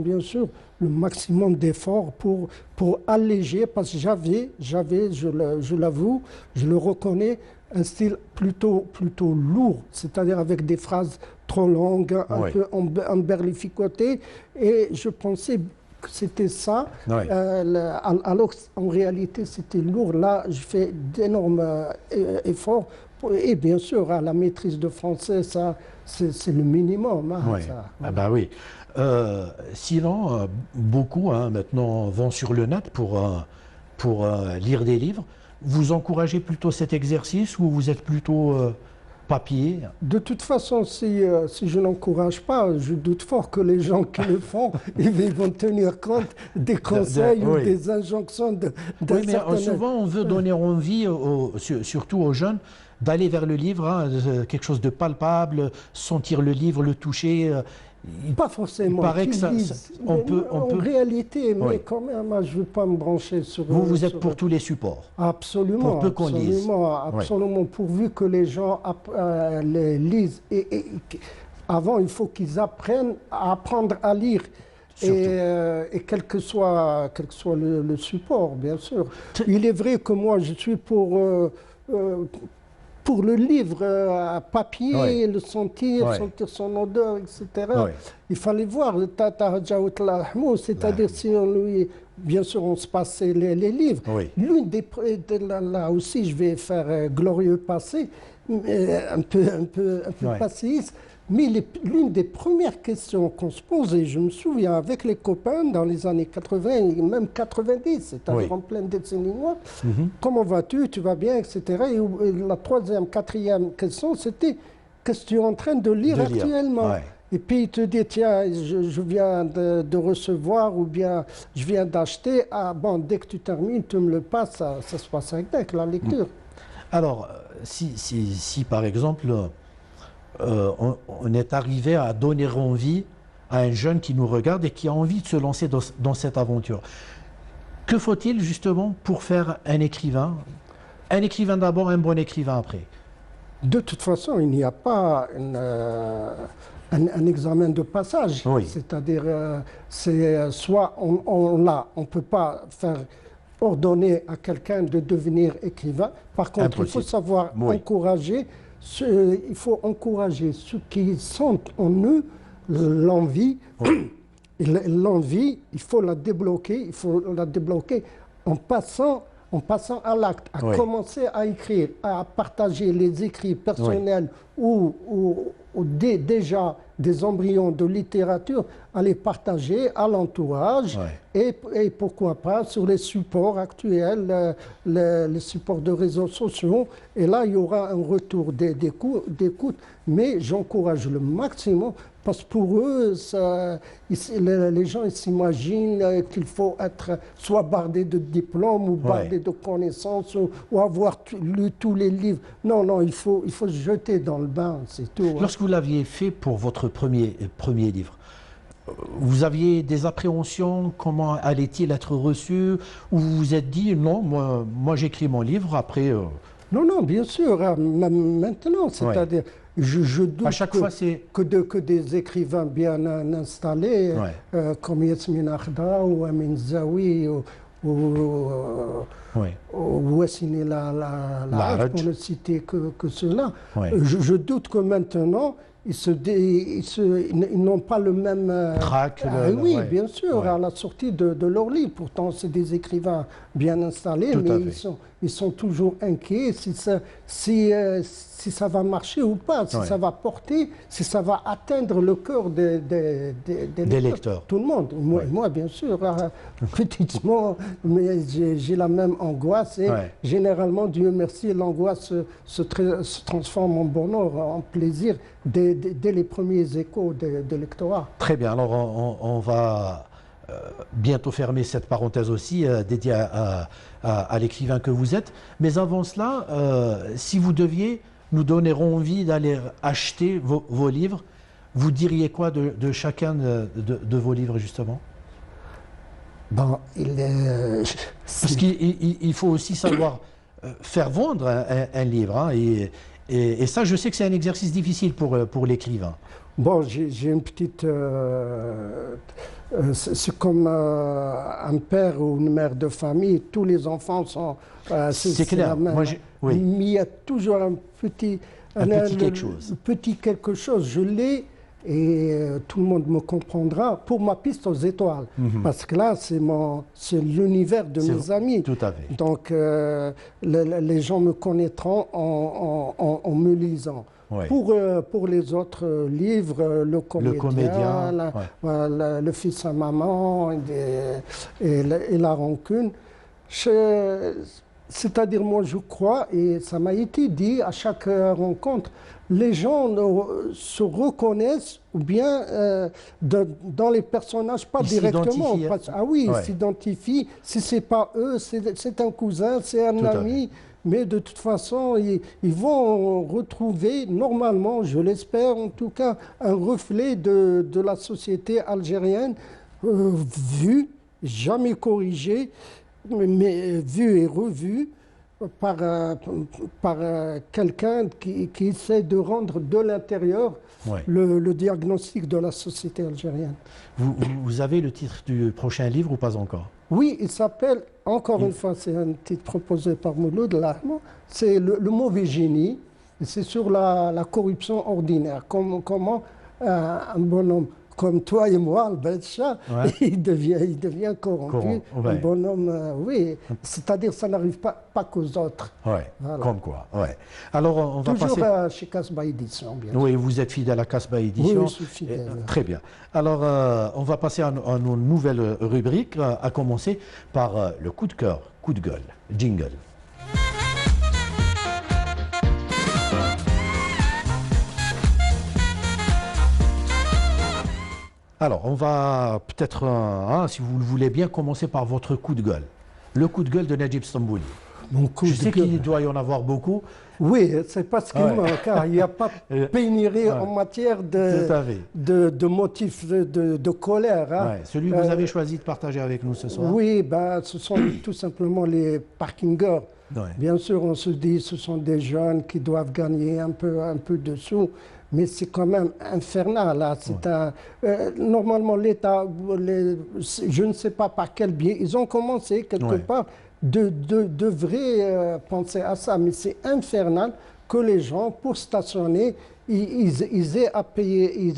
le maximum d'efforts pour alléger, parce que j'avais, je l'avoue, je le reconnais, un style plutôt lourd, c'est-à-dire avec des phrases trop longues, un peu emberlificotées, et je pensais que c'était ça, alors qu'en réalité c'était lourd. Là, je fais d'énormes efforts, et bien sûr, à la maîtrise de français, ça, c'est le minimum. Ça, Ah bah oui. Sinon, beaucoup maintenant vont sur le net pour lire des livres. Vous encouragez plutôt cet exercice ou vous êtes plutôt papier? De toute façon, si je n'encourage pas, je doute fort que les gens qui le font, ils vont tenir compte des conseils ou des injonctions d'un certain... Souvent, on veut donner envie, surtout aux jeunes, d'aller vers le livre, quelque chose de palpable, sentir le livre, le toucher. Pas forcément. Il paraît que en réalité, mais quand même, je ne veux pas me brancher sur... Vous êtes pour tous les supports. Absolument. Pour peu qu'on lise. Absolument, pourvu que les gens les lisent. Et avant, il faut qu'ils apprennent à apprendre à lire. Et quel que soit le support, bien sûr. Il est vrai que moi, je suis pour le livre papier, le sentir son odeur, etc. Il fallait voir, c'est-à-dire si on lui... Bien sûr, on se passait les livres. L'une des... Là aussi, je vais faire glorieux passé, un peu passéiste. Mais l'une des premières questions qu'on se posait, je me souviens, avec les copains dans les années 80 et même 90, c'est-à-dire en pleine décennie noire, comment vas-tu, tu vas bien, etc. Et la troisième, quatrième question, c'était qu'est-ce que tu es en train de lire actuellement? Et puis il te dit, tiens, je viens de recevoir ou bien je viens d'acheter. Ah bon, dès que tu termines, tu me le passes, ça se passe avec la lecture. Alors, si par exemple... on est arrivé à donner envie à un jeune qui nous regarde et qui a envie de se lancer dans cette aventure. Que faut-il justement pour faire un écrivain? Un écrivain d'abord, un bon écrivain après. De toute façon, il n'y a pas un examen de passage. C'est-à-dire, soit on ne peut pas faire ordonner à quelqu'un de devenir écrivain. Par contre, il faut savoir encourager. Il faut encourager ceux qui sentent en eux l'envie. Et l'envie, il faut la débloquer. Il faut la débloquer en passant à l'acte, à commencer à écrire, à partager les écrits personnels ou déjà des embryons de littérature, à les partager à l'entourage et pourquoi pas sur les supports actuels, les supports de réseaux sociaux. Et là, il y aura un retour d'écoute, mais j'encourage le maximum parce que pour eux, les gens s'imaginent qu'il faut être soit bardé de diplômes ou bardé de connaissances ou avoir lu tous les livres. Non, il faut se jeter dans le bain, c'est tout. Lorsque vous l'aviez fait pour votre premier livre, vous aviez des appréhensions, comment allait-il être reçu, ou vous vous êtes dit, non, moi j'écris mon livre, après... Non, bien sûr, maintenant, c'est-à-dire... Je doute que des écrivains bien installés, comme Yasmine Akhda ou Amin Zawi ou Wassini La'Araj, pour ne citer que ceux-là, je doute que maintenant, ils n'ont pas le même Trac, oui, ouais. bien sûr, Ouais. à la sortie de leur livre. Pourtant, c'est des écrivains bien installés, Tout à mais fait. ils sont toujours inquiets si ça va marcher ou pas, si Ouais. ça va porter, si ça va atteindre le cœur des lecteurs. Tout le monde. Moi, Ouais. moi bien sûr, petitement, mais j'ai la même angoisse. Et Ouais. généralement, Dieu merci, l'angoisse se transforme en bonheur, en plaisir, dès les premiers échos de lectorat. Très bien, alors on va bientôt fermer cette parenthèse aussi dédiée à l'écrivain que vous êtes. Mais avant cela, si vous deviez nous donner envie d'aller acheter vos livres, vous diriez quoi de chacun de vos livres justement? Bon, Parce qu'il faut aussi savoir faire vendre un livre, hein, et ça, je sais que c'est un exercice difficile pour l'écrivain. Bon, j'ai une petite... c'est comme un père ou une mère de famille, tous les enfants sont... C'est clair. la même. Moi, oui. Mais il y a toujours un petit... quelque chose. Petit quelque chose. Je l'ai et tout le monde me comprendra pour ma piste aux étoiles. Parce que là, c'est l'univers de mes amis. Tout à fait. Donc, les gens me connaîtront en me lisant. Ouais. Pour les autres livres, le comédien, le fils à maman et la rancune, c'est-à-dire moi je crois, et ça m'a été dit à chaque rencontre, les gens se reconnaissent ou bien dans les personnages, pas Ils directement. s'identifient, hein. Ah oui, Ouais. ils s'identifient. Si ce n'est pas eux, c'est un cousin, c'est un Tout à ami. Mais de toute façon, ils vont retrouver, normalement, je l'espère en tout cas, un reflet de la société algérienne, vu, jamais corrigé, mais vu et revu par quelqu'un qui essaie de rendre de l'intérieur Ouais. le diagnostic de la société algérienne. Vous avez le titre du prochain livre ou pas encore? Oui, il s'appelle, encore une fois, c'est un titre proposé par Mouloud Lahma, c'est le mauvais génie, et c'est sur la corruption ordinaire. Comment un bonhomme comme toi et moi, Al-Betcha, Ouais. il devient corrompu. Ouais. Un bonhomme, oui, c'est-à-dire ça n'arrive pas qu'aux autres. Ouais, Voilà. comme quoi. Ouais. Alors, on va Toujours passer... chez Casbah Édition, bien sûr. Oui, vous êtes fidèle à Casbah Édition. Oui, je suis fidèle. Très bien. Alors, on va passer à nos nouvelles rubriques, à commencer par le coup de cœur, coup de gueule, jingle. Alors, on va peut-être, si vous le voulez bien, commencer par votre coup de gueule. Le coup de gueule de Najib Stambouli. Mon coup Je de sais gueule. qu'il doit y en avoir beaucoup. Oui, c'est parce qu'il Ouais. manque, car il n'y a pas de pénurie en matière Tout à fait. de motifs de colère. Hein. Ouais. Celui que vous avez choisi de partager avec nous ce soir. Oui, ben, ce sont tout simplement les parkingers. Ouais. Bien sûr, on se dit ce sont des jeunes qui doivent gagner un peu de sous, mais c'est quand même infernal. Hein. Normalement, l'État, je ne sais pas par quel biais, ils ont commencé quelque part, devraient penser à ça, mais c'est infernal que les gens, pour stationner, ils aient à payer.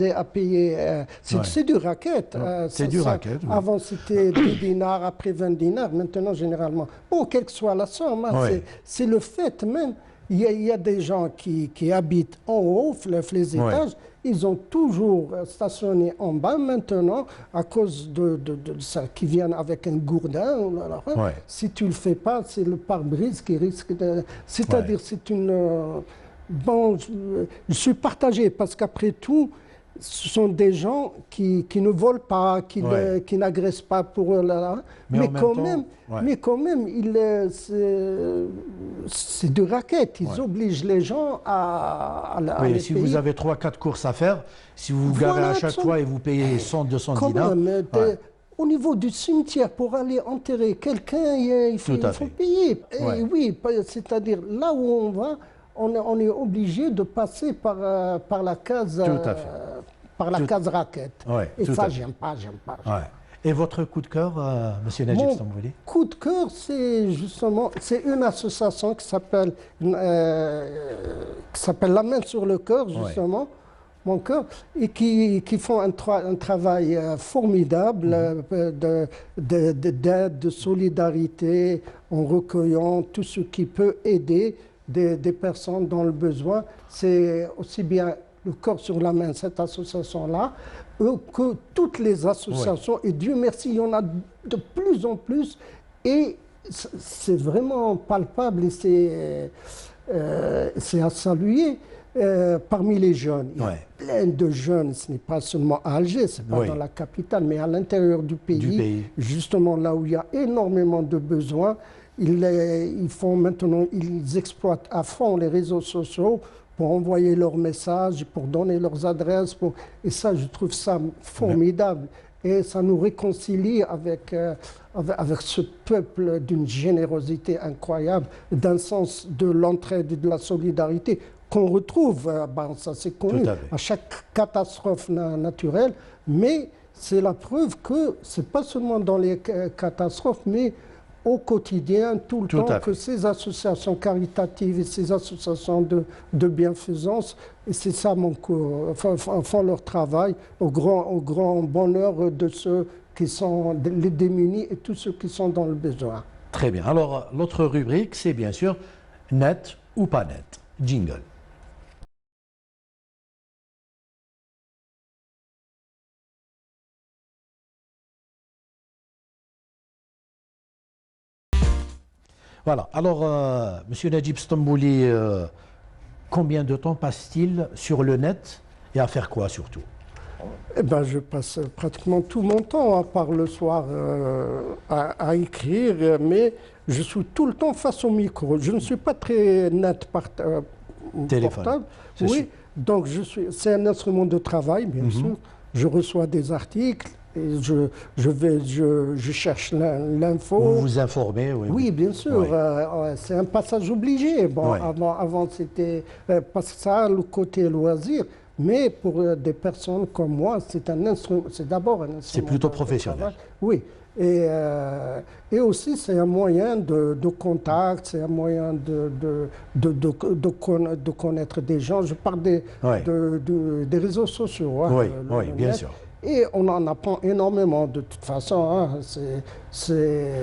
C'est du racket. C'est du racket, oui. Avant, c'était 10 dinars, après 20 dinars. Maintenant, généralement, bon, quelle que soit la somme, hein, Ouais. c'est le fait même. Il y a des gens qui habitent en haut, les étages. Ils ont toujours stationné en bas maintenant à cause de ça, qui viennent avec un gourdin. Alors, hein, Ouais. si tu ne le fais pas, c'est le pare-brise qui risque de... C'est-à-dire, c'est une... Bon, je suis partagé parce qu'après tout, ce sont des gens qui ne volent pas, qui n'agressent pas pour eux. Mais quand même, c'est de racket. Ils obligent les gens à les si payer. vous avez 3-4 courses à faire, si vous vous garez à chaque fois et vous payez 100, 200 Quand dinars, même, au niveau du cimetière, pour aller enterrer quelqu'un, il faut fait. payer. Et Ouais. oui, c'est-à-dire là où on va, on est obligé de passer par la case, Tout à fait. case raquette. Ouais, Et tout ça, à fait. j'aime pas. Ouais. Et votre coup de cœur, monsieur Najib Mon Stambouli? coup de cœur, c'est justement, c'est une association qui s'appelle La Main sur le Cœur, justement. mon cœur, et qui font un travail formidable d'aide, de solidarité, en recueillant tout ce qui peut aider des personnes dans le besoin. C'est aussi bien le corps sur la main, cette association-là, que toutes les associations, et Dieu merci, il y en a de plus en plus, et c'est vraiment palpable et c'est à saluer. Parmi les jeunes, il y a plein de jeunes, ce n'est pas seulement à Alger, ce n'est pas dans la capitale, mais à l'intérieur du pays, justement là où il y a énormément de besoins. Ils font maintenant, ils exploitent à fond les réseaux sociaux pour envoyer leurs messages, pour donner leurs adresses, et ça, je trouve ça formidable. Et ça nous réconcilie avec ce peuple d'une générosité incroyable, d'un sens de l'entraide et de la solidarité qu'on retrouve, ça c'est connu, à chaque catastrophe naturelle, mais c'est la preuve que ce n'est pas seulement dans les catastrophes, mais au quotidien, tout le temps, que ces associations caritatives et ces associations de bienfaisance, et c'est ça font leur travail au grand bonheur de ceux qui sont les démunis et tous ceux qui sont dans le besoin. Très bien. Alors, l'autre rubrique, c'est bien sûr net ou pas net. Jingle. Voilà. Alors, Monsieur Najib Stambouli, combien de temps passe-t-il sur le net et à faire quoi surtout? Eh ben, je passe pratiquement tout mon temps, à part le soir, à écrire, mais je suis tout le temps face au micro. Je ne suis pas très net portable. Oui, donc c'est un instrument de travail, bien sûr. Je reçois des articles. Et je cherche l'info. Vous vous informez, oui. Oui, bien sûr. C'est un passage obligé. Bon, avant c'était parce que ça a le côté loisir. Mais pour des personnes comme moi, c'est d'abord un instrument. C'est plutôt professionnel. Oui. Et aussi, c'est un moyen de contact, c'est un moyen de connaître des gens. Je parle des réseaux sociaux. Oui, bien sûr. Et on en apprend énormément de toute façon. C'est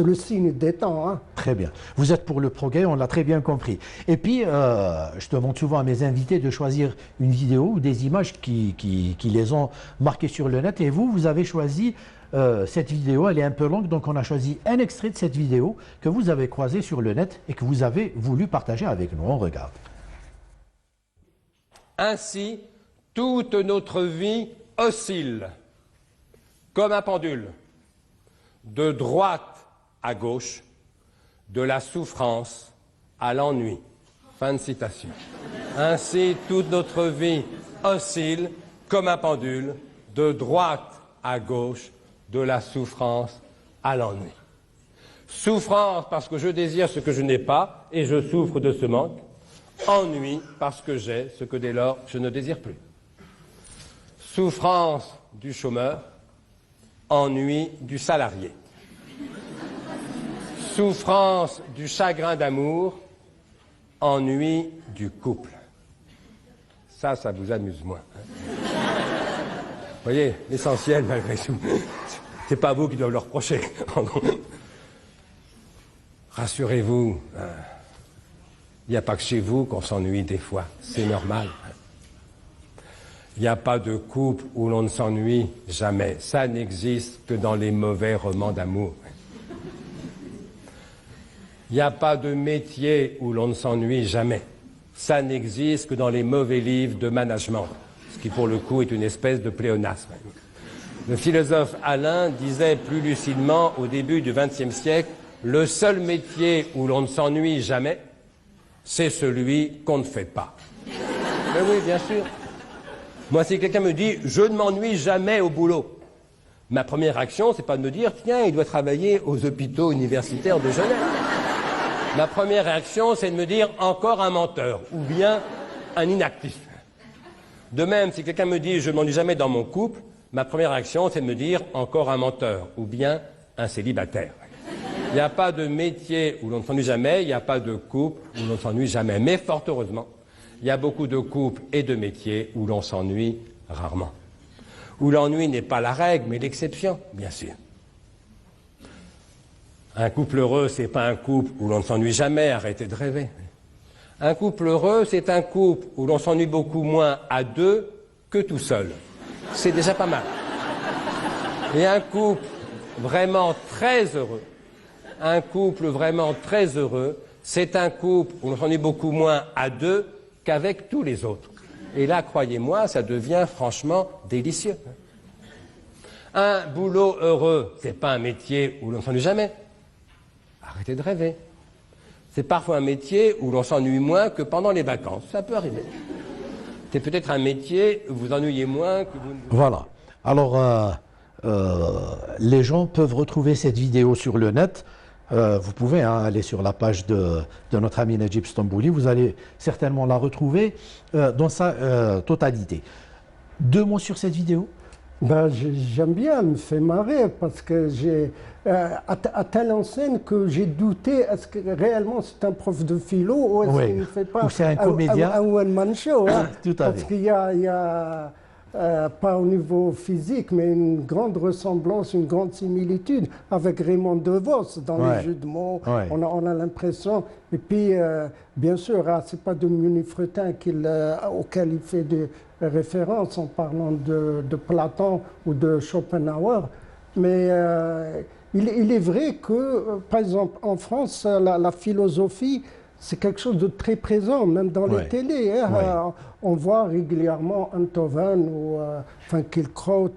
le signe des temps. Très bien. Vous êtes pour le progrès, on l'a très bien compris. Et puis, je demande souvent à mes invités de choisir une vidéo ou des images qui les ont marquées sur le net. Et vous avez choisi cette vidéo, elle est un peu longue, donc on a choisi un extrait de cette vidéo que vous avez croisée sur le net et que vous avez voulu partager avec nous. On regarde. Ainsi, toute notre vie oscille comme un pendule, de droite à gauche, de la souffrance à l'ennui. Fin de citation. Ainsi, toute notre vie oscille comme un pendule, de droite à gauche, de la souffrance à l'ennui. Souffrance parce que je désire ce que je n'ai pas et je souffre de ce manque. Ennui parce que j'ai ce que dès lors je ne désire plus. Souffrance du chômeur, ennui du salarié. Souffrance du chagrin d'amour, ennui du couple. Ça vous amuse moins. Vous voyez, l'essentiel, malgré tout, c'est pas vous qui doivent le reprocher. Rassurez-vous, il n'y a pas que chez vous qu'on s'ennuie des fois, c'est normal. Il n'y a pas de couple où l'on ne s'ennuie jamais. Ça n'existe que dans les mauvais romans d'amour. Il n'y a pas de métier où l'on ne s'ennuie jamais. Ça n'existe que dans les mauvais livres de management, ce qui pour le coup est une espèce de pléonasme. Le philosophe Alain disait plus lucidement au début du XXe siècle, le seul métier où l'on ne s'ennuie jamais, c'est celui qu'on ne fait pas. Mais oui, bien sûr. Moi, si quelqu'un me dit « je ne m'ennuie jamais au boulot », ma première action, c'est pas de me dire « tiens, il doit travailler aux hôpitaux universitaires de Genève ». Ma première réaction, c'est de me dire « encore un menteur » ou bien « un inactif ». De même, si quelqu'un me dit « je ne m'ennuie jamais dans mon couple », ma première réaction, c'est de me dire « encore un menteur » ou bien « un célibataire ». Il n'y a pas de métier où l'on ne s'ennuie jamais, il n'y a pas de couple où l'on ne s'ennuie jamais. Mais fort heureusement, il y a beaucoup de couples et de métiers où l'on s'ennuie rarement. Où l'ennui n'est pas la règle, mais l'exception, bien sûr. Un couple heureux, c'est pas un couple où l'on ne s'ennuie jamais, arrêtez de rêver. Un couple heureux, c'est un couple où l'on s'ennuie beaucoup moins à deux que tout seul. C'est déjà pas mal. Et un couple vraiment très heureux, c'est un couple où l'on s'ennuie beaucoup moins à deux qu'avec tous les autres. Et là, croyez-moi, ça devient franchement délicieux. Un boulot heureux, c'est pas un métier où l'on s'ennuie jamais. Arrêtez de rêver. C'est parfois un métier où l'on s'ennuie moins que pendant les vacances. Ça peut arriver. C'est peut-être un métier où vous ennuyez moins que vous... Voilà. Alors, les gens peuvent retrouver cette vidéo sur le net. Vous pouvez aller sur la page de notre ami Najib Stambouli. Vous allez certainement la retrouver dans sa totalité. 2 mots sur cette vidéo? Ben, j'aime bien, elle me fait marrer parce que j'ai à telle enseigne que j'ai douté, est-ce que réellement c'est un prof de philo ou est-ce qu'il ne fait pas ou c'est un comédien, un one-man show, hein? Tout à parce qu'il y a pas au niveau physique, mais une grande ressemblance, une grande similitude avec Raymond DeVos dans les jeux de mots. On a l'impression. Et puis, bien sûr, c'est pas de Munifretin auquel il fait des références en parlant de Platon ou de Schopenhauer. Mais il est vrai que, par exemple, en France, la philosophie, c'est quelque chose de très présent, même dans les télés. Hein. On voit régulièrement Enthoven ou Finkielkraut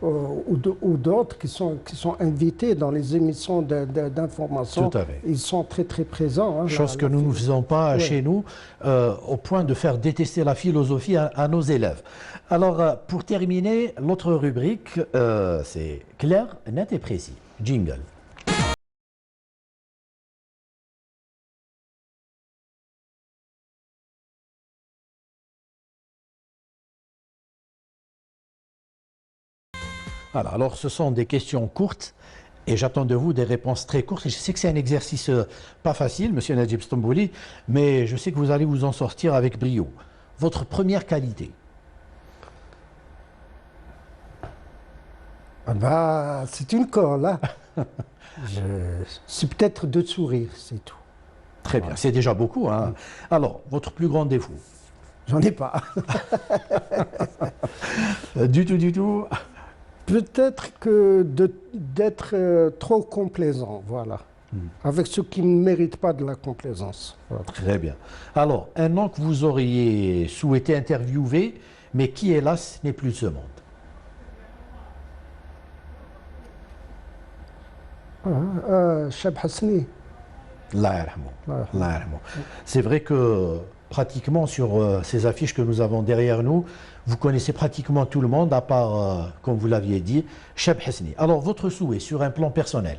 ou d'autres qui sont invités dans les émissions d'information. Tout à fait. Ils sont très très présents. Hein, chose que nous ne faisons pas chez nous, au point de faire détester la philosophie à nos élèves. Alors, pour terminer, l'autre rubrique, c'est clair, net et précis. Jingle. Voilà, alors ce sont des questions courtes et j'attends de vous des réponses très courtes. Et je sais que c'est un exercice pas facile, monsieur Najib Stambouli, mais je sais que vous allez vous en sortir avec brio. Votre première qualité? Bah, c'est une colle, hein. C'est peut-être de sourire, c'est tout. Très bien, c'est déjà beaucoup, hein. Alors, votre plus grand défaut? J'en ai pas. Du tout. Peut-être que d'être trop complaisant, voilà. Avec ceux qui ne méritent pas de la complaisance. Voilà. Très bien. Alors, un nom que vous auriez souhaité interviewer, mais qui, hélas, n'est plus de ce monde? Cheb Hasni. C'est vrai que pratiquement sur ces affiches que nous avons derrière nous, vous connaissez pratiquement tout le monde, à part, comme vous l'aviez dit, Cheb Hasni. Alors, votre souhait sur un plan personnel?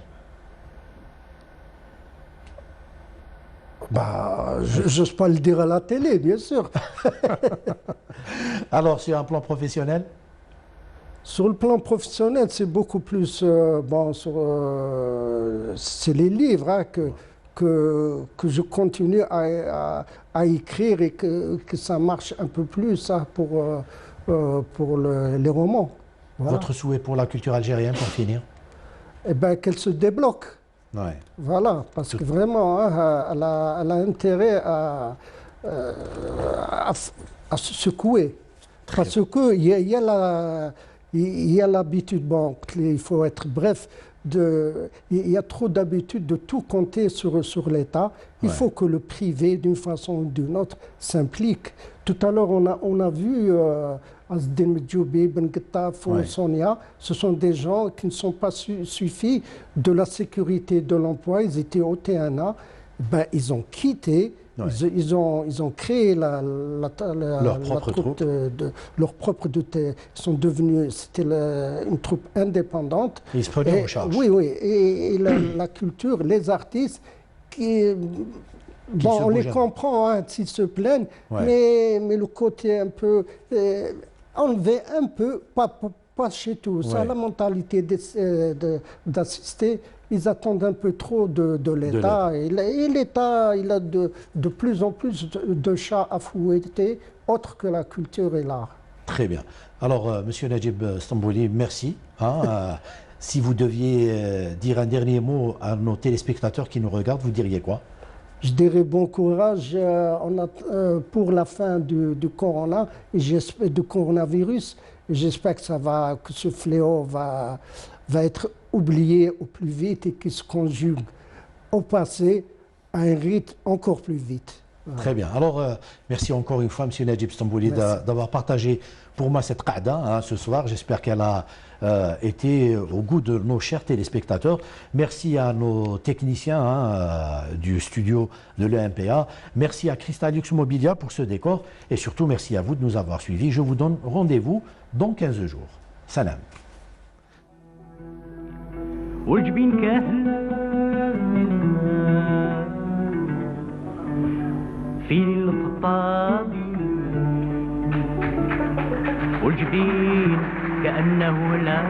Bah, je n'ose pas le dire à la télé, bien sûr. Alors, sur un plan professionnel? Sur le plan professionnel, c'est beaucoup plus... c'est les livres hein, que je continue à écrire et que ça marche un peu plus hein, pour les romans. Voilà. Votre souhait pour la culture algérienne, pour finir? Eh bien, qu'elle se débloque. Ouais. Voilà, parce que vraiment, hein, elle a intérêt à se secouer. Parce qu'il y a l'habitude, bon, il faut être bref, il y a trop d'habitude de tout compter sur l'État. Il faut que le privé, d'une façon ou d'une autre, s'implique. Tout à l'heure, on a vu Azdin Medjoubi, Ben Ghetaf ou Sonia. Ce sont des gens qui ne sont pas suffis de la sécurité de l'emploi. Ils étaient au TNA. Ben, ils ont quitté. Ils ont créé leur propre troupe. Ils sont devenus, c'était une troupe indépendante. Ils se prenaient en charge. Oui. Et la culture, les artistes, bon, on les comprend hein, s'ils se plaignent, mais le côté un peu enlevé un peu, pas chez tous. Ça, la mentalité d'assister ils attendent un peu trop de l'État. Et l'État, il a de plus en plus de chats à fouetter, autre que la culture et l'art. Très bien. Alors, Monsieur Najib Stambouli, merci. Si vous deviez dire un dernier mot à nos téléspectateurs qui nous regardent, vous diriez quoi? Je dirais bon courage pour la fin du corona, et du coronavirus. J'espère que ce fléau va être oublié au plus vite et qu'il se conjugue au passé à un rythme encore plus vite. Voilà. Très bien. Alors, merci encore une fois, M. Najib Stambouli, d'avoir partagé pour moi cette qa'da ce soir. J'espère qu'elle a été au goût de nos chers téléspectateurs. Merci à nos techniciens du studio de l'EMPA. Merci à Crystalux Mobilia pour ce décor. Et surtout, merci à vous de nous avoir suivis. Je vous donne rendez-vous dans 15 jours. Salam. والجبين كاهل في الخطاب والجبين كأنه لا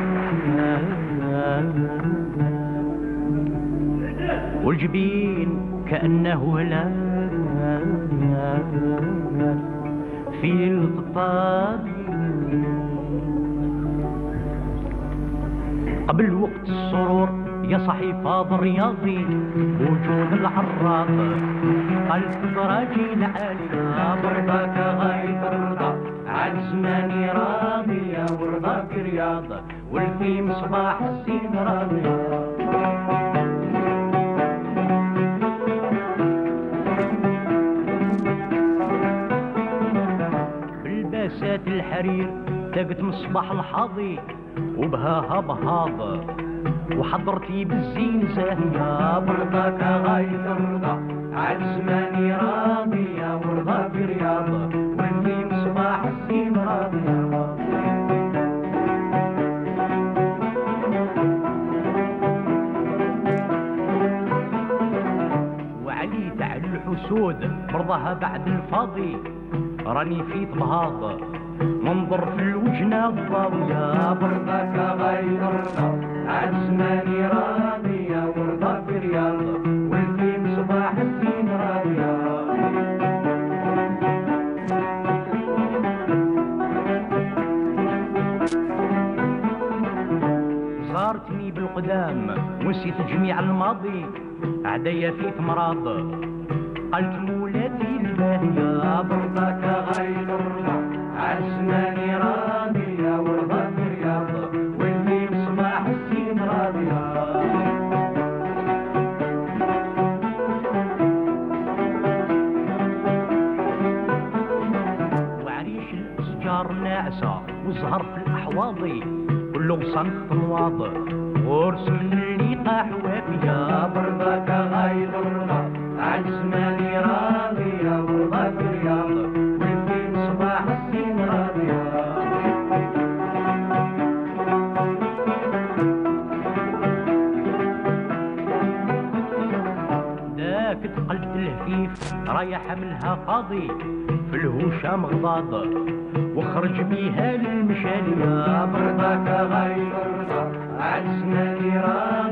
والجبين كأنه لا في الخطاب قبل وقت السرور يا صاحي فاض الرياضي وجود العراض قلب دراجي العالية برضاك غاية الرضا عاد زماني راضية ورضاك رياض والفي مصباح الزين راضية بالباسات الحرير تقت مصباح الحاضي وبهاها بهاض وحضرتي بالزين زاهية برضاك غاية الرضا عاد زماني راضية ورضاك رياض واللي مصباح الزين راضية وعلي تاع الحسود برضاها بعد الفاضي راني في طبهاض منظر في الوجنة الضاوية برضاك غاية الرضا عاد زماني راضية ورضاك رياض والفي مصباح الدين راضية زارتني بالقدام ونسيت جميع الماضي عدايا في تمراض قلت مولاتي الباهية برضاك غاية الرضا عاد زماني راضية ورضاك رياض واللي بصباح الزين راضية وعريش الأشجار ناعسة وزهر في الأحواضي كله وصنف طمواض ورسم اللقاح وافية برضاك غاية الرضا عاد زماني راضية ورضاك رياض واللي بصباح الزين راضية داك تقلت الهفيف رايح منها قاضي في الهوشة مغضاض وخرج بيها للمشالية برضاك غاية الرضا عاد زماني راضية